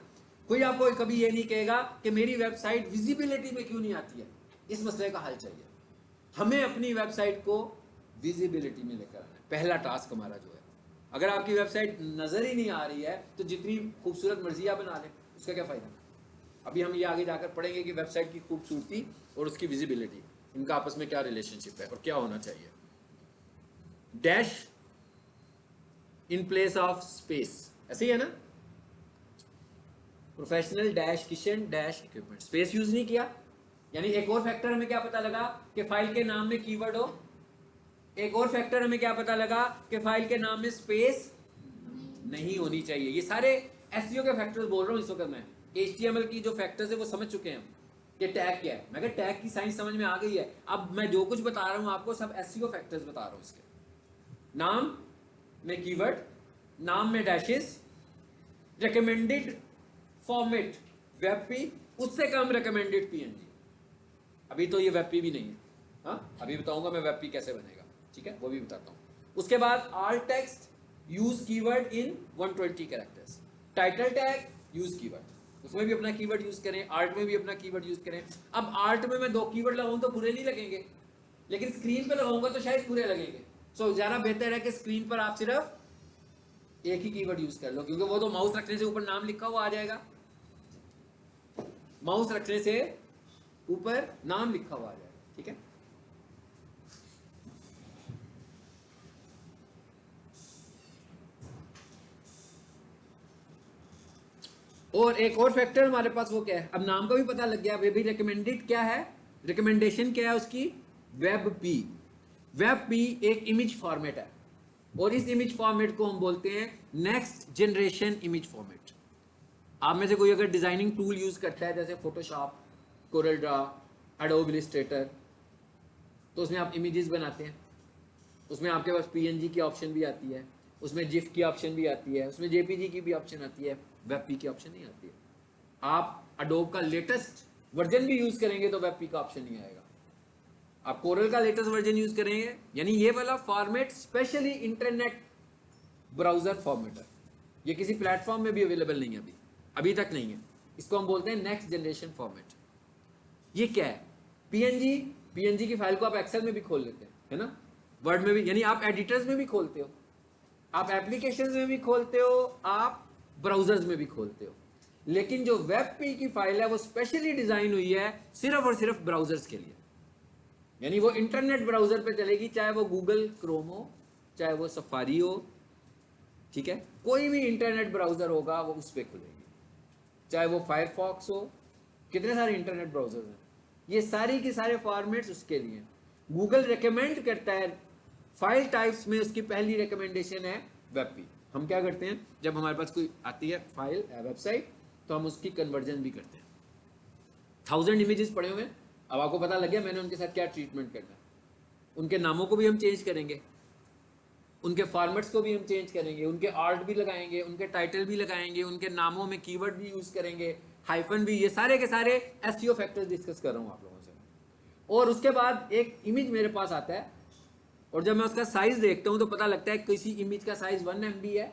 Speaker 1: कोई आपको कभी ये नहीं कहेगा कि मेरी वेबसाइट विजिबिलिटी में क्यों नहीं आती है, इस मसले का हल चाहिए। हमें अपनी वेबसाइट को विजिबिलिटी में लेकर आना है, पहला टास्क हमारा जो है। अगर आपकी वेबसाइट नजर ही नहीं आ रही है तो जितनी खूबसूरत मर्जी आप बना लें, उसका क्या फायदा। अभी हम ये आगे जाकर पढ़ेंगे कि वेबसाइट की खूबसूरती और उसकी विजिबिलिटी, इनका आपस में क्या रिलेशनशिप है और क्या होना चाहिए। Dash in place of space, ऐसे ही है ना, professional dash kitchen dash equipment, space use नहीं किया। यानी एक और फैक्टर हमें क्या पता लगा कि फाइल के नाम में कीवर्ड हो। एक और फैक्टर हमें क्या पता लगा कि फाइल के नाम में स्पेस नहीं होनी चाहिए। ये सारे एसईओ के फैक्टर्स बोल रहा हूं इस वक्त मैं। एचटीएमएल की जो फैक्टर्स है वो समझ चुके हैं हम कि टैग क्या है। मैं कहा टैग की साइंस समझ में आ गई है। अब मैं जो कुछ बता रहा हूं आपको सब एसईओ फैक्टर्स बता रहा हूं। इसके नाम में कीवर्ड, नाम में डैशेस, रिकमेंडेड फॉर्मेट वेबपी, उससे कम रिकमेंडेड पीएनजी। अभी तो ये वेबपी भी नहीं है, हाँ अभी बताऊंगा मैं वेबपी कैसे बनेगा, ठीक है, वो भी बताता हूँ। उसके बाद आल्ट टेक्स्ट यूज कीवर्ड इन 120 characters, title tag use keyword, उसमें भी अपना कीवर्ड यूज करें, आर्ट में भी अपना कीवर्ड यूज करें। अब आर्ट में मैं 2 कीवर्ड लगाऊं तो बुरे नहीं लगेंगे, लेकिन स्क्रीन पे लगाऊंगा तो शायद बुरे लगेंगे। सो ज्यादा बेहतर है कि स्क्रीन पर आप सिर्फ एक ही कीवर्ड यूज कर लो, क्योंकि वो तो माउस रखने से ऊपर नाम लिखा हुआ आ जाएगा, माउस रखने से ऊपर नाम लिखा हुआ आ जाएगा, ठीक है। और एक और फैक्टर हमारे पास वो क्या है, अब नाम का भी पता लग गया। भी रिकमेंडेड क्या है, रिकमेंडेशन क्या है उसकी, वेब पी। वेब पी एक इमेज फॉर्मेट है और इस इमेज फॉर्मेट को हम बोलते हैं नेक्स्ट जनरेशन इमेज फॉर्मेट। आप में से कोई अगर डिजाइनिंग टूल यूज करता है जैसे Photoshop, Corel Draw, adobe Illustrator, तो उसमें आप इमेजेस बनाते हैं, उसमें आपके पास पीएनजी की ऑप्शन भी आती है, उसमें जिफ की ऑप्शन भी आती है, उसमें जेपीजी की भी ऑप्शन आती है, वेबपी की ऑप्शन नहीं आती है। आप एडोब का लेटेस्ट वर्जन भी यूज करेंगे तो वेबपी का ऑप्शन नहीं आएगा। आप कोरल का लेटेस्ट वर्जन यूज करेंगे, यानी ये वाला format specially internet browser format है, ये किसी प्लेटफॉर्म में भी अवेलेबल नहीं है, अभी तक नहीं है। इसको हम बोलते हैं नेक्स्ट जनरेशन फॉर्मेट। ये क्या है, पीएनजी, पीएनजी की फाइल को आप एक्सेल में भी खोल लेते हैं, है ना, वर्ड में भी, यानी आप एडिटर्स में भी खोलते हो, आप एप्लीकेशन में भी खोलते हो, आप ब्राउजर्स में भी खोलते हो। लेकिन जो वेब पी की फाइल है वो स्पेशली डिजाइन हुई है सिर्फ और सिर्फ ब्राउजर्स के लिए, यानी वो इंटरनेट ब्राउजर पे चलेगी, चाहे वो गूगल क्रोम हो, चाहे वो सफारी हो, ठीक है, कोई भी इंटरनेट ब्राउजर होगा वो उस पर खुलेगी, चाहे वो फायरफॉक्स हो, कितने सारे इंटरनेट ब्राउजर्स हैं, ये सारी के सारे फॉर्मेट्स उसके लिए। गूगल रिकमेंड करता है फाइल टाइप्स में, उसकी पहली रिकमेंडेशन है वेबपी। हम क्या करते हैं, जब हमारे पास कोई आती है फाइल वेबसाइट तो हम उसकी कन्वर्जन भी करते हैं। 1000 इमेजेस पड़े हुए हैं, अब आपको पता लग गया मैंने उनके साथ क्या ट्रीटमेंट करना है। उनके नामों को भी हम चेंज करेंगे, उनके फॉर्मेट्स को भी हम चेंज करेंगे, उनके आर्ट भी लगाएंगे, उनके टाइटल भी लगाएंगे, उनके नामों में कीवर्ड भी यूज करेंगे, हाइफन भी, ये सारे के सारे एसईओ फैक्टर्स डिस्कस कर रहा हूँ आप लोगों से। और उसके बाद एक इमेज मेरे पास आता है और जब मैं उसका साइज देखता हूँ तो पता लगता है किसी इमेज का साइज 1 MB है,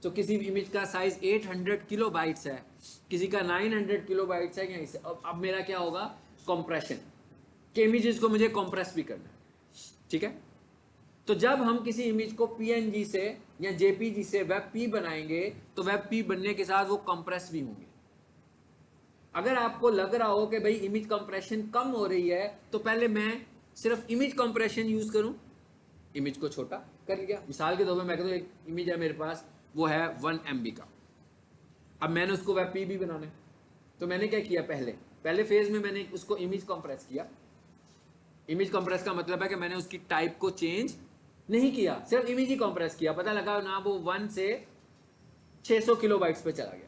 Speaker 1: तो किसी इमेज का साइज 800 किलोबाइट्स है, किसी का 900 किलोबाइट्स है। या अब मेरा क्या होगा, कंप्रेशन के इमेजेस को मुझे कंप्रेस भी करना है, ठीक है। तो जब हम किसी इमेज को पीएनजी से या जेपीजी से वेब पी बनाएंगे तो वेब पी बनने के साथ वो कंप्रेस भी होंगे। अगर आपको लग रहा हो कि भाई इमेज कंप्रेशन कम हो रही है तो पहले मैं सिर्फ इमेज कंप्रेशन यूज करूं, इमेज को छोटा कर लिया। मिसाल के तौर पर मैं कहता हूं एक इमेज है मेरे पास, वो है 1 MB का, अब मैंने उसको वेब पी भी बनाना है, तो मैंने क्या किया, पहले फेज में मैंने उसको इमेज कंप्रेस किया। इमेज कंप्रेस का मतलब है कि मैंने उसकी टाइप को चेंज नहीं किया, सिर्फ इमेज ही कंप्रेस किया, पता लगा ना वो 1 से 600 किलोबाइट्स पे चला गया।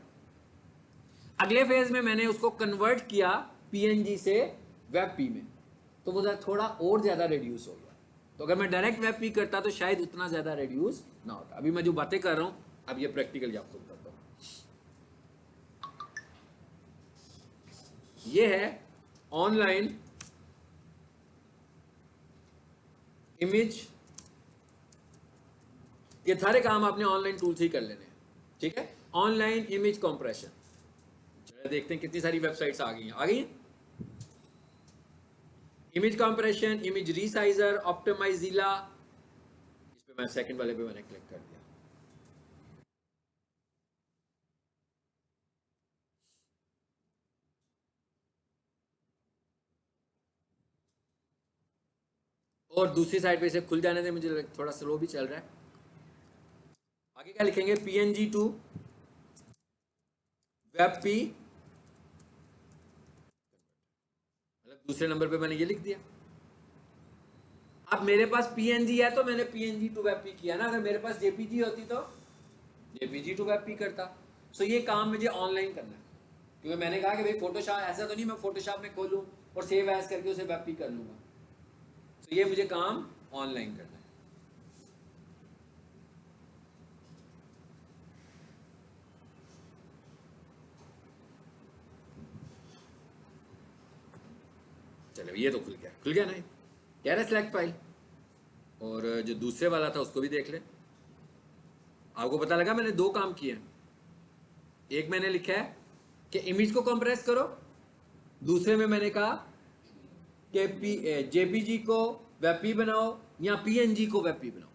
Speaker 1: अगले फेज में मैंने उसको कन्वर्ट किया पीएनजी से वेब पी में, तो वो थोड़ा और ज्यादा रिड्यूस हो गया। तो अगर मैं डायरेक्ट वेब पी करता तो शायद उतना ज्यादा रिड्यूस ना होता। अभी मैं जो बातें कर रहा हूं अब ये प्रैक्टिकली आपको बताता हूं। ये है ऑनलाइन इमेज, ये सारे काम आपने ऑनलाइन टूल से ही कर लेने हैं, ठीक है। ऑनलाइन इमेज कंप्रेशन, देखते हैं कितनी सारी वेबसाइट्स आ गई हैं, इमेज कंप्रेशन, इमेज रीसाइजर, ऑप्टिमाइजिला, इस पे मैं सेकंड वाले पे मैंने क्लिक कर दिया। और दूसरी साइड पे इसे खुल जाने से, मुझे थोड़ा स्लो भी चल रहा है। आगे क्या लिखेंगे, पीएनजी टू वेब पी, मतलब दूसरे नंबर पे मैंने ये लिख दिया। अब मेरे पास पीएनजी है तो मैंने पीएनजी टू वेब पी किया ना, अगर मेरे पास जेपीजी होती तो जेपीजी टू वेब पी करता। सो ये काम मुझे ऑनलाइन करना है, क्योंकि मैंने कहा कि भाई फोटोशॉप ऐसा तो नहीं मैं फोटोशॉप में खोलूं और सेव एज करके उसे वेब पी कर लूंगा। तो ये मुझे काम ऑनलाइन करना है। चलो ये तो खुल गया ना, कह रहा है सिलेक्ट फाइल। और जो दूसरे वाला था उसको भी देख ले। आपको पता लगा मैंने दो काम किए हैं, एक मैंने लिखा है कि इमेज को कंप्रेस करो, दूसरे में मैंने कहा कि जेपीजी को वेब पी बनाओ या पीएनजी को वेब पी बनाओ।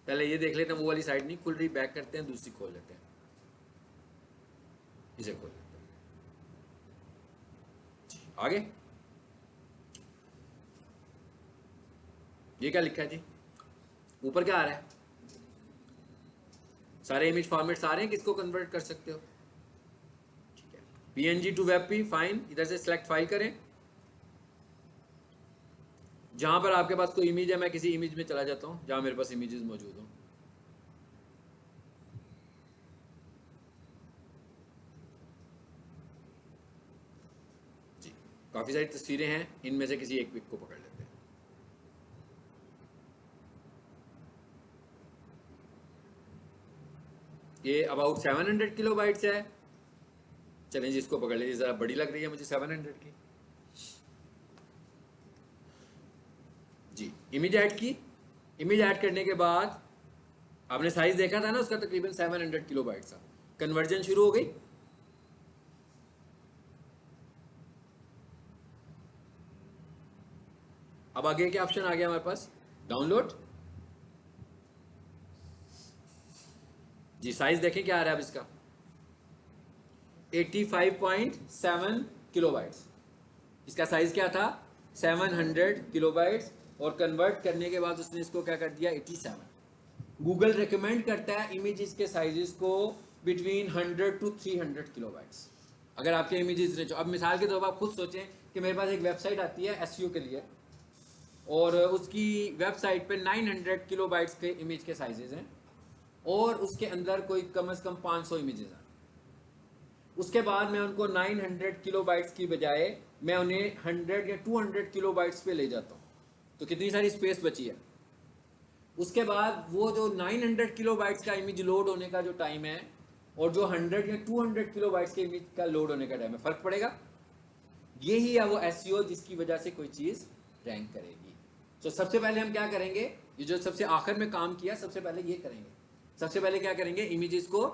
Speaker 1: पहले ये देख लेते हैं, वो वाली साइड नहीं खुल रही, बैक करते हैं, दूसरी खोल लेते हैं, इसे खोल लेते हैं। आगे ये क्या लिखा है जी, ऊपर क्या आ रहा है, सारे इमेज फॉर्मेट्स आ रहे हैं, किसको कन्वर्ट कर सकते हो, ठीक है। PNG to WebP, fine, इधर से सिलेक्ट फाइल करें। जहां पर आपके पास कोई इमेज है, मैं किसी इमेज में चला जाता हूं जहां मेरे पास इमेजेस मौजूद हों। जी, काफी सारी तस्वीरें हैं, इनमें से किसी एक पिक को पकड़ लेते हैं। ये अबाउट 700 किलोबाइट्स है, चलें जी इसको पकड़ लीजिए, ज़रा बड़ी लग रही है मुझे 700 की। जी, इमेज ऐड की, इमेज ऐड करने के बाद आपने साइज देखा था ना उसका, तकरीबन 700 किलोबाइट्स था। कन्वर्जन शुरू हो गई, अब आगे क्या ऑप्शन आ गया हमारे पास, डाउनलोड। जी साइज देखें क्या आ रहा है अब इसका, 85.7 किलोबाइट्स। इसका साइज क्या था, 700 किलोबाइट्स, और कन्वर्ट करने के बाद उसने इसको क्या कर दिया, 87। गूगल रिकमेंड करता है इमेजेस के साइजेस को बिटवीन 100 to 300 किलोबाइट्स। अगर आपके इमेजेस रिच, अब मिसाल के तौर पर आप खुद सोचें कि मेरे पास एक वेबसाइट आती है एसईओ के लिए, और उसकी वेबसाइट पे 900 किलोबाइट्स के इमेज के साइजेस हैं, और उसके अंदर कोई कम से कम 500 इमेजेस हैं। उसके बाद मैं उनको 900 किलोबाइट्स की बजाय मैं उन्हें 100 या 200 किलोबाइट्स पे ले जाता हूँ, तो कितनी सारी स्पेस बची है। उसके बाद वो जो 900 किलोबाइट्स का इमेज लोड होने का जो टाइम है और जो 100 या 200 किलोबाइट्स के इमेज का लोड होने का टाइम है, फर्क पड़ेगा। यही है वो एसईओ जिसकी वजह से कोई चीज रैंक करेगी। तो सबसे पहले हम क्या करेंगे, ये जो सबसे आखिर में काम किया, सबसे पहले ये करेंगे। सबसे पहले क्या करेंगे, इमेजेस को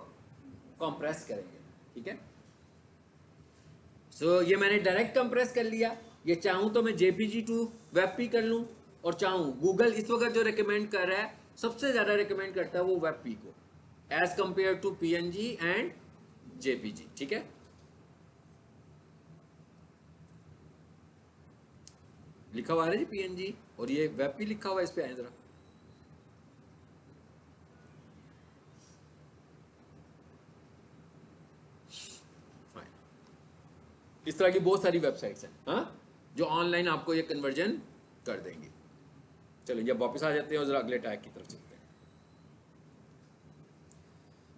Speaker 1: कंप्रेस करेंगे, ठीक है। सो ये मैंने डायरेक्ट कंप्रेस कर लिया। ये चाहूं तो मैं जेपीजी टू वेबपी कर लूं, और चाहूं गूगल इस वक्त जो रिकमेंड कर रहा है, सबसे ज्यादा रिकमेंड करता है वो वेबपी को as compared to PNG and JPG, ठीक है। लिखा हुआ है जी पीएनजी, और ये वेबपी लिखा हुआ है, इस पे आए जरा। इस तरह की बहुत सारी वेबसाइट्स हैं, हाँ, जो ऑनलाइन आपको ये कन्वर्जन कर देंगे। चलिए जब वापस आ जाते हैं और जरा अगले टैग की तरफ चलते हैं।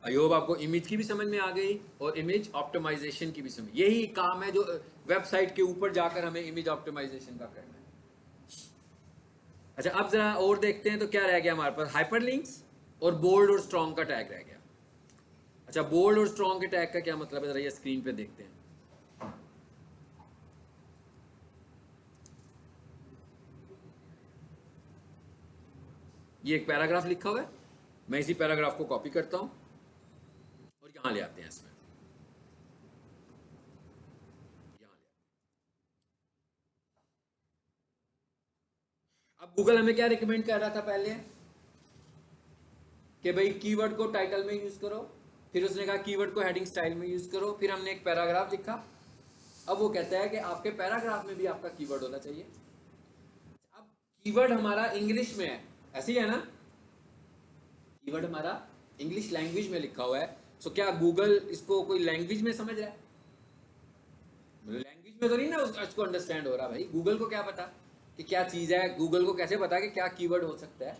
Speaker 1: आई होप आपको इमेज की भी समझ में आ गई और इमेज ऑप्टिमाइजेशन की भी समझ। यही काम है जो वेबसाइट के ऊपर जाकर हमें इमेज ऑप्टिमाइजेशन का करना है। अच्छा, अब जरा और देखते हैं तो क्या रह गया हमारे पास, हाइपरलिंक्स और बोल्ड और स्ट्रॉन्ग का टैग रह गया। अच्छा, बोल्ड और स्ट्रॉन्ग के टैग का क्या मतलब है, जरा ये स्क्रीन पे देखते हैं। ये एक पैराग्राफ लिखा हुआ है, मैं इसी पैराग्राफ को कॉपी करता हूं और यहां ले आते हैं इसमें, यहां ले। अब गूगल हमें क्या रिकमेंड कर रहा था पहले, कि भाई कीवर्ड को टाइटल में यूज करो, फिर उसने कहा कीवर्ड को हेडिंग स्टाइल में यूज करो, फिर हमने एक पैराग्राफ लिखा। अब वो कहता है कि आपके पैराग्राफ में भी आपका कीवर्ड होना चाहिए। अब कीवर्ड हमारा इंग्लिश में है, ऐसे ही है ना, कीवर्ड हमारा इंग्लिश लैंग्वेज में लिखा हुआ है। सो क्या गूगल इसको कोई लैंग्वेज में समझ रहा है? लैंग्वेज में तो नहीं ना उसको अंडरस्टैंड हो रहा। भाई गूगल को क्या पता कि क्या चीज है, गूगल को कैसे पता कि क्या कीवर्ड हो सकता है।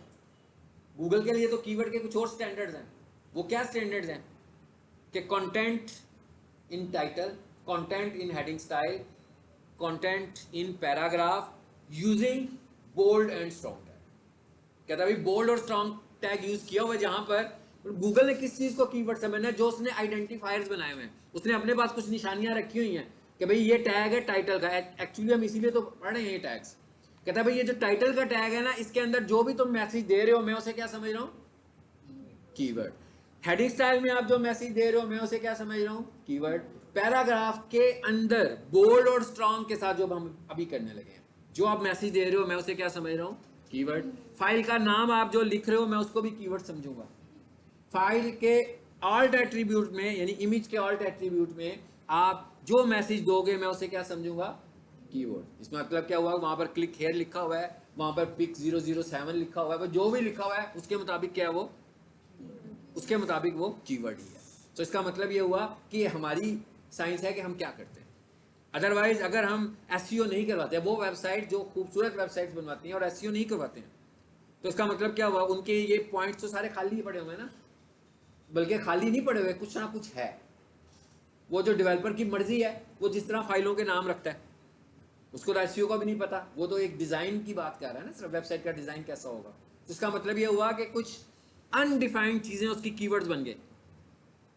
Speaker 1: गूगल के लिए तो कीवर्ड के कुछ और स्टैंडर्ड्स हैं। वो क्या स्टैंडर्ड्स हैं कि content in title, content in heading style, content in paragraph using bold and strong tag. कहता है भाई बोल्ड और स्ट्रॉन्ग टैग यूज किया हुआ है जहां पर गूगल ने किस चीज को कीवर्ड समझना है, जो उसने आइडेंटिफायर्स बनाए हुए हैं, उसने अपने पास कुछ निशानियां रखी हुई हैं कि भाई ये टैग है टाइटल का। एक्चुअली हम इसीलिए तो पढ़ रहे हैं ये टैग्स। कहता है भाई ये जो टाइटल का टैग है ना, इसके अंदर जो भी तुम मैसेज दे रहे हो, मैं उसे क्या समझ रहा हूँ, कीवर्ड। हेडिंग स्टाइल में आप जो मैसेज दे रहे हो, मैं उसे क्या समझ रहा हूँ, कीवर्ड। पैराग्राफ के अंदर बोल्ड और स्ट्रॉन्ग के साथ जो हम अभी करने लगे हैं, जो आप मैसेज दे रहे हो, मैं उसे क्या समझ रहा हूँ, कीवर्ड। फाइल का नाम आप जो लिख रहे हो, मैं उसको भी कीवर्ड समझूंगा। फाइल के ऑल्ट एट्रीब्यूट में, यानी इमेज के ऑल्ट एट्रीब्यूट में आप जो मैसेज दोगे, मैं उसे क्या समझूंगा, कीवर्ड। इसमें मतलब क्या हुआ, वहां पर क्लिक हेयर लिखा हुआ है, वहां पर पिक 007 लिखा हुआ है, जो भी लिखा हुआ है उसके मुताबिक क्या है वो, उसके मुताबिक वो कीवर्ड ही है। तो इसका मतलब ये हुआ कि हमारी साइंस है कि हम क्या करते हैं। अदरवाइज अगर हम एसईओ नहीं करवाते, वो वेबसाइट जो खूबसूरत वेबसाइट्स बनवाती हैं और एसईओ नहीं करवाते हैं, तो इसका मतलब क्या हुआ, उनके ये पॉइंट्स तो सारे खाली ही पड़े हुए हैं ना। बल्कि खाली नहीं पड़े हुए, कुछ ना कुछ है। वो जो डेवलपर की मर्जी है, वो जिस तरह फाइलों के नाम रखता है, उसको तो एसईओ का भी नहीं पता। वो तो एक डिजाइन की बात कर रहा है ना, सिर्फ वेबसाइट का डिजाइन कैसा होगा। तो इसका मतलब ये हुआ कि कुछ अनडिफाइंड चीजें उसकी कीवर्ड्स बन गए,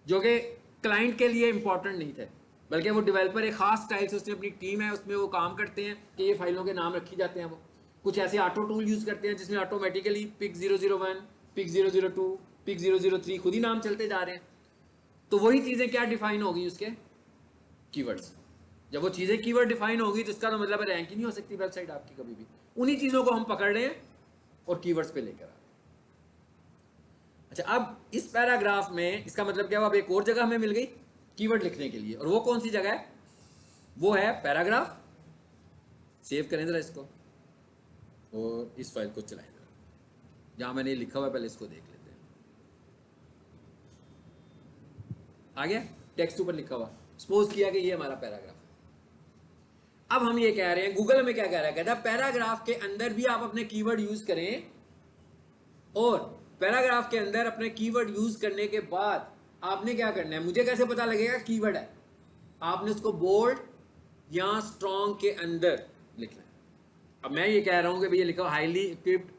Speaker 1: जो कि क्लाइंट के लिए इंपॉर्टेंट नहीं थे, बल्कि वो डेवलपर एक खास स्टाइल से, उसने अपनी टीम है उसमें वो काम करते हैं कि ये फाइलों के नाम रखी जाते हैं। वो कुछ ऐसे ऑटो टूल यूज करते हैं जिसमें ऑटोमेटिकली पिक 001, पिक 002, पिक 003 खुद ही नाम चलते जा रहे हैं। तो वही चीजें क्या डिफाइन हो गई उसके कीवर्ड्स। जब वो चीजें कीवर्ड डिफाइन होगी तो इसका तो मतलब रैंक ही नहीं हो सकती वेबसाइट आपकी कभी भी। उन्हीं चीजों को हम पकड़ रहे हैं और कीवर्ड्स पे लेकर आ रहे हैं। अच्छा, अब इस पैराग्राफ में इसका मतलब क्या हुआ, अब एक और जगह हमें मिल गई कीवर्ड लिखने के लिए, और वो कौन सी जगह है, वो है पैराग्राफ। सेव करें जरा इसको और इस फाइल को चलाएं जरा, जहां मैंने लिखा हुआ है, पहले इसको देख लेते हैं। आ गया, टेक्स्ट ऊपर लिखा हुआ, सपोज किया कि ये हमारा पैराग्राफ। अब हम ये कह रहे हैं, गूगल हमें क्या कह रहा है, कहता है पैराग्राफ के अंदर भी आप अपने कीवर्ड यूज करें, और पैराग्राफ के अंदर अपने कीवर्ड यूज करने के बाद आपने क्या करना है, मुझे कैसे पता लगेगा कीवर्ड है, आपने उसको बोल्ड या स्ट्रॉन्ग के अंदर लिखना है। अब मैं ये कह रहा हूँ कि भैया लिखा हाईली इक्विप्ड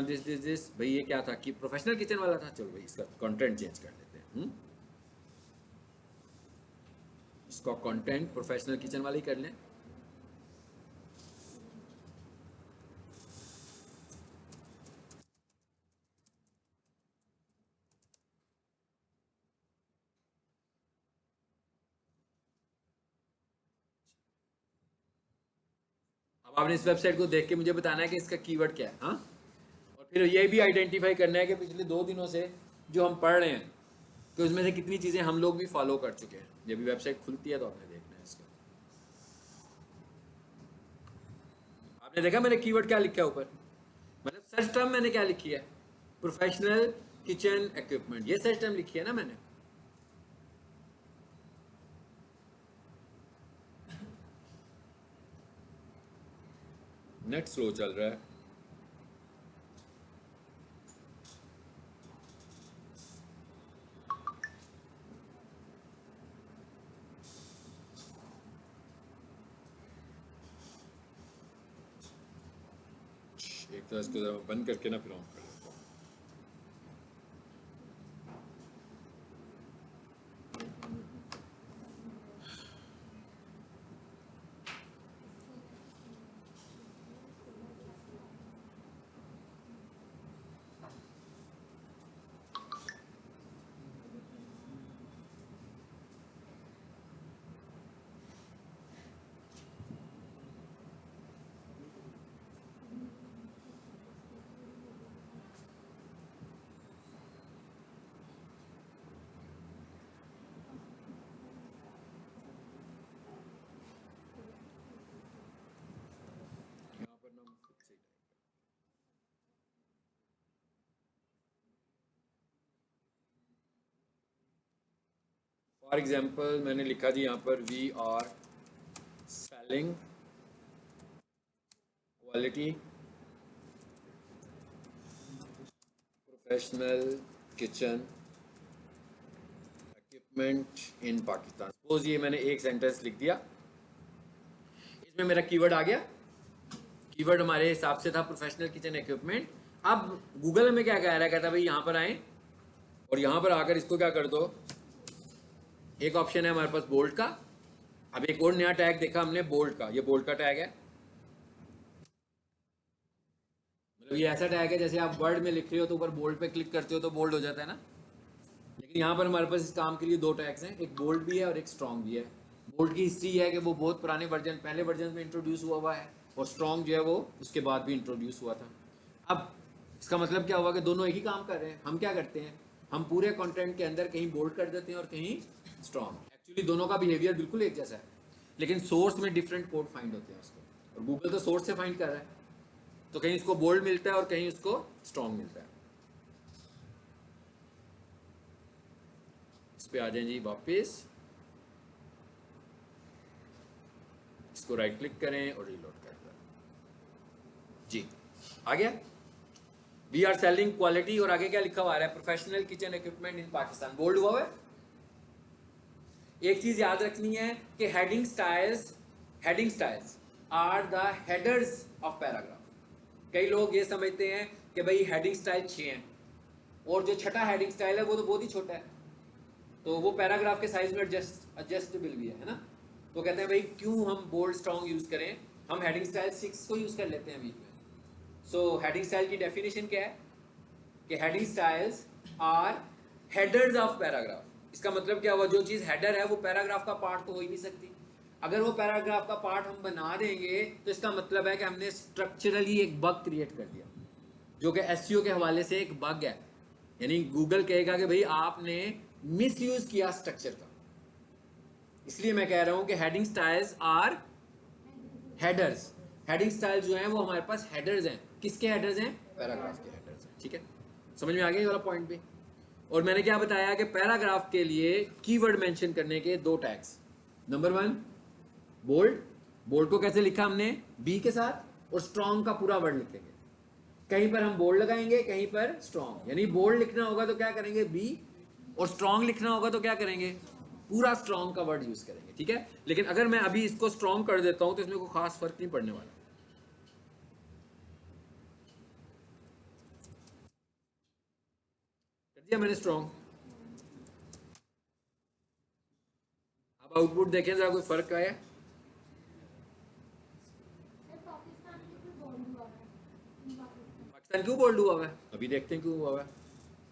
Speaker 1: दिस भाई ये क्या था कि प्रोफेशनल किचन वाला था, चलो भाई इसका कंटेंट चेंज कर लेते हैं। इसका कंटेंट प्रोफेशनल किचन वाला ही कर लें। अब आपने इस वेबसाइट को देख के मुझे बताना है कि इसका कीवर्ड क्या है, हाँ। और फिर ये भी आइडेंटिफाई करना है कि पिछले 2 दिनों से जो हम पढ़ रहे हैं कि उसमें से कितनी चीज़ें हम लोग भी फॉलो कर चुके हैं। जब भी वेबसाइट खुलती है तो आपने देखना है इसका। आपने देखा मैंने कीवर्ड क्या लिखा है ऊपर, मतलब सर्च टर्म मैंने क्या लिखी है, प्रोफेशनल किचन इक्विपमेंट, ये सर्च टर्म लिखी है ना मैंने। नेट स्लो चल रहा है। एक तो इसको जरा बंद करके ना फिर ऑन कर लेता हूँ। यहाँ पर ना खुद से ही फॉर एग्जाम्पल मैंने लिखा जी यहाँ पर we are selling quality professional kitchen equipment in Pakistan. Suppose ये मैंने एक सेंटेंस लिख दिया, इसमें मेरा कीवर्ड आ गया। कीवर्ड हमारे हिसाब से था प्रोफेशनल किचन इक्विपमेंट। अब गूगल में क्या कह रहा है, कहता है भाई यहाँ पर आए और यहाँ पर आकर इसको क्या कर दो, एक ऑप्शन है हमारे पास बोल्ड का। अब एक और नया टैग देखा हमने बोल्ड का, ये बोल्ड का टैग है। मतलब ये ऐसा टैग है जैसे आप वर्ड में लिख रहे हो तो ऊपर बोल्ड पे क्लिक करते हो तो बोल्ड हो जाता है ना। लेकिन यहाँ पर हमारे पास इस काम के लिए 2 टैग्स हैं, एक बोल्ड भी है और एक स्ट्रॉन्ग भी है। बोल्ड की हिस्ट्री है कि वो बहुत पुराने वर्जन, पहले वर्जन में इंट्रोड्यूस हुआ है, और स्ट्रॉन्ग जो है वो उसके बाद भी इंट्रोड्यूस हुआ था। अब इसका मतलब क्या हुआ कि दोनों एक ही काम कर रहे हैं। हम क्या करते हैं, हम पूरे कंटेंट के अंदर कहीं बोल्ड कर देते हैं और कहीं स्ट्रॉन्ग। एक्चुअली दोनों का बिहेवियर बिल्कुल एक जैसा है, लेकिन सोर्स में डिफरेंट कोड फाइंड होते हैं उसको, और गूगल तो सोर्स से फाइंड कर रहा है, तो कहीं इसको बोल्ड मिलता है और कहीं उसको स्ट्रॉन्ग मिलता है। इस पे आ जाए जी वापस, इसको राइट क्लिक करें और रीलोड कर दें जी, आ गया। वी आर सेलिंग क्वालिटी और आगे क्या लिखा हुआ है, professional kitchen equipment in Pakistan, bold हुआ है। एक चीज याद रखनी है कि heading styles are the headers of paragraph. कई लोग ये समझते हैं कि भाई हेडिंग स्टाइल 6 हैं और जो छठा हेडिंग स्टाइल है वो तो बहुत ही छोटा है, तो वो पैराग्राफ के साइज में एडजस्टेबल भी है ना। तो कहते हैं भाई क्यों हम बोल्ड स्ट्रॉन्ग यूज करें, हम हेडिंग स्टाइल 6 को यूज कर लेते हैं बीच में। सो हेडिंग स्टाइल की डेफिनेशन क्या है कि heading styles are headers of paragraph. इसका मतलब क्या हुआ, जो चीज़ हेडर है वो पैराग्राफ का पार्ट तो हो ही नहीं सकती। अगर वो पैराग्राफ का पार्ट हम बना देंगे तो इसका मतलब है कि हमने स्ट्रक्चरली एक बग क्रिएट कर दिया, जो कि एसईओ के हवाले से एक बग है। यानी गूगल कहेगा कि भाई आपने मिस यूज किया स्ट्रक्चर का। इसलिए मैं कह रहा हूं कि heading styles are headers. Heading style जो है वो हमारे पास हेडर्स हैं। किसके हेडर्स हैं, पैराग्राफ के हेडर्स हैं। ठीक है, समझ में आ गया ये वाला पॉइंट भी। और मैंने क्या बताया कि पैराग्राफ के लिए कीवर्ड मेंशन करने के 2 टैग्स। नंबर 1 बोल्ड, बोल्ड को कैसे लिखा हमने, बी के साथ, और स्ट्रॉन्ग का पूरा वर्ड लिखेंगे। कहीं पर हम बोल्ड लगाएंगे, कहीं पर स्ट्रॉन्ग। यानी बोल्ड लिखना होगा तो क्या करेंगे बी, और स्ट्रॉन्ग लिखना होगा तो क्या करेंगे पूरा स्ट्रॉन्ग का वर्ड यूज करेंगे, ठीक है। लेकिन अगर मैं अभी इसको स्ट्रॉन्ग कर देता हूं तो इसमें कोई खास फर्क नहीं पड़ने वाला। कर दिया मैंने स्ट्रॉन्ग। अब आउटपुट देखें जरा, कोई फर्क आया? पाकिस्तान क्यों बोल्ड हुआ हुआ है, अभी देखते हैं क्यों हुआ हुआ है।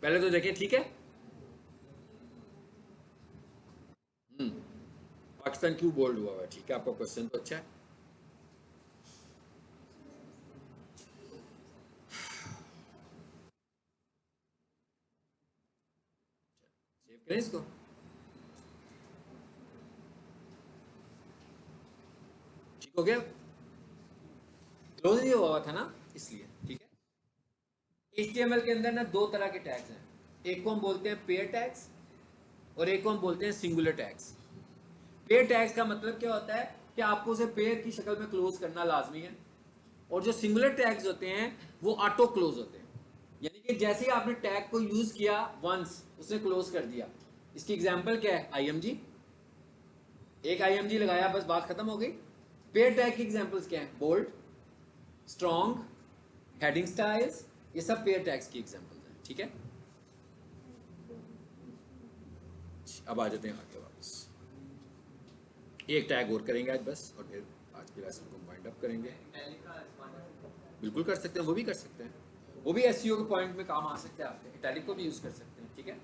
Speaker 1: पहले तो देखें, ठीक है। पाकिस्तान क्यों बोल्ड हुआ हुआ है, ठीक है, आपका क्वेश्चन तो अच्छा है। सेव करें इसको। ठीक हो गया, क्लोज नहीं हुआ था ना, इसलिए, ठीक है। HTML के अंदर ना दो तरह के टैग्स हैं, एक को हम बोलते हैं पेयर टैग्स और एक को हम बोलते हैं सिंगुलर टैग्स। पेयर टैग्स का मतलब क्या होता है कि आपको उसे पेयर की शक्ल में क्लोज करना लाजमी है, और जो सिंगुलर टैग्स होते हैं वो ऑटो क्लोज होते हैं, यानी कि जैसे ही आपने टैग को यूज किया वंस, उसने क्लोज कर दिया। इसकी एग्जांपल क्या है, IMG, एक IMG लगाया, बस बात खत्म हो गई। पेयर टैग की एग्जांपल्स क्या है, बोल्ड, स्ट्रॉन्ग, हेडिंग स्टाइल्स, ये सब पेयर टैग्स की एग्जांपल्स हैं, ठीक है। अब आ जाते हैं आगे वापस, एक टैग और करेंगे आज बस, और फिर आज की लेसन को वाइंड अप करेंगे। बिल्कुल कर सकते हैं, वो भी कर सकते हैं, वो भी SEO के पॉइंट में काम आ सकते हैं आपके, इटैलिक को भी यूज कर सकते हैं, ठीक है।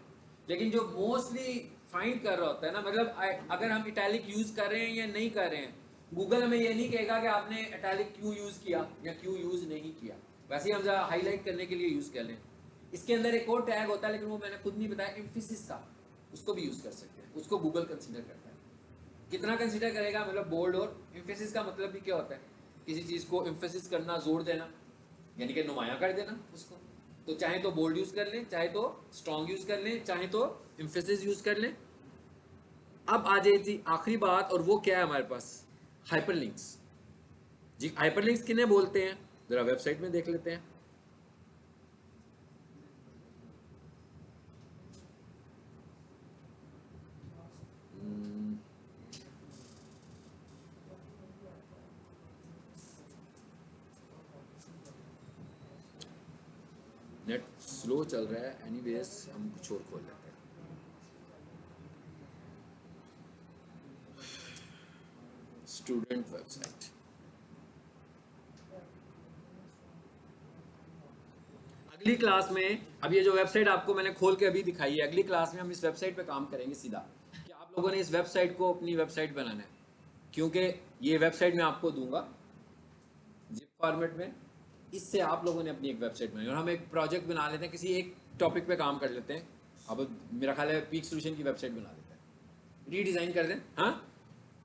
Speaker 1: लेकिन जो मोस्टली फाइंड कर रहा होता है ना, मतलब अगर हम इटैलिक यूज कर रहे हैं या नहीं कर रहे हैं, गूगल हमें ये नहीं कहेगा कि आपने इटैलिक क्यों यूज किया या क्यों यूज नहीं किया, वैसे ही हम जरा हाईलाइट करने के लिए यूज कर लें। इसके अंदर एक और टैग होता है, लेकिन वो मैंने खुद नहीं बताया, एम्फेसिस का, उसको भी यूज कर सकते हैं, उसको गूगल कंसिडर करता है। कितना कंसिडर करेगा, मतलब बोल्ड और एम्फेसिस का मतलब भी क्या होता है, किसी चीज को एम्फेसिस करना, जोर देना, यानी कि नुमाया कर देना उसको। तो चाहे तो बोल्ड यूज कर लें, चाहे तो स्ट्रॉन्ग यूज कर लें, चाहे तो एम्फेसिस यूज कर लें। अब आ जाए थी आखिरी बात, और वो क्या है हमारे पास, हाइपरलिंक्स। जी, हाइपरलिंक्स किन्हें बोलते हैं, जरा वेबसाइट में देख लेते हैं। नेट स्लो चल रहा है, एनीवेज हम कुछ और खोल लेते हैं। स्टूडेंट वेबसाइट, अगली क्लास में, अब ये जो वेबसाइट आपको मैंने खोल के अभी दिखाई है, अगली क्लास में हम इस वेबसाइट पे काम करेंगे सीधा, कि आप लोगों ने इस वेबसाइट को अपनी वेबसाइट बनाना है, क्योंकि ये वेबसाइट मैं आपको दूंगा जिप फॉर्मेट में, इससे आप लोगों ने अपनी एक वेबसाइट बनानी, और हम एक प्रोजेक्ट बना लेते हैं, किसी एक टॉपिक पे काम कर लेते हैं। अब मेरा ख्याल है पीक सोल्यूशन की वेबसाइट बना लेते हैं, रीडिज़ाइन कर दें, हाँ,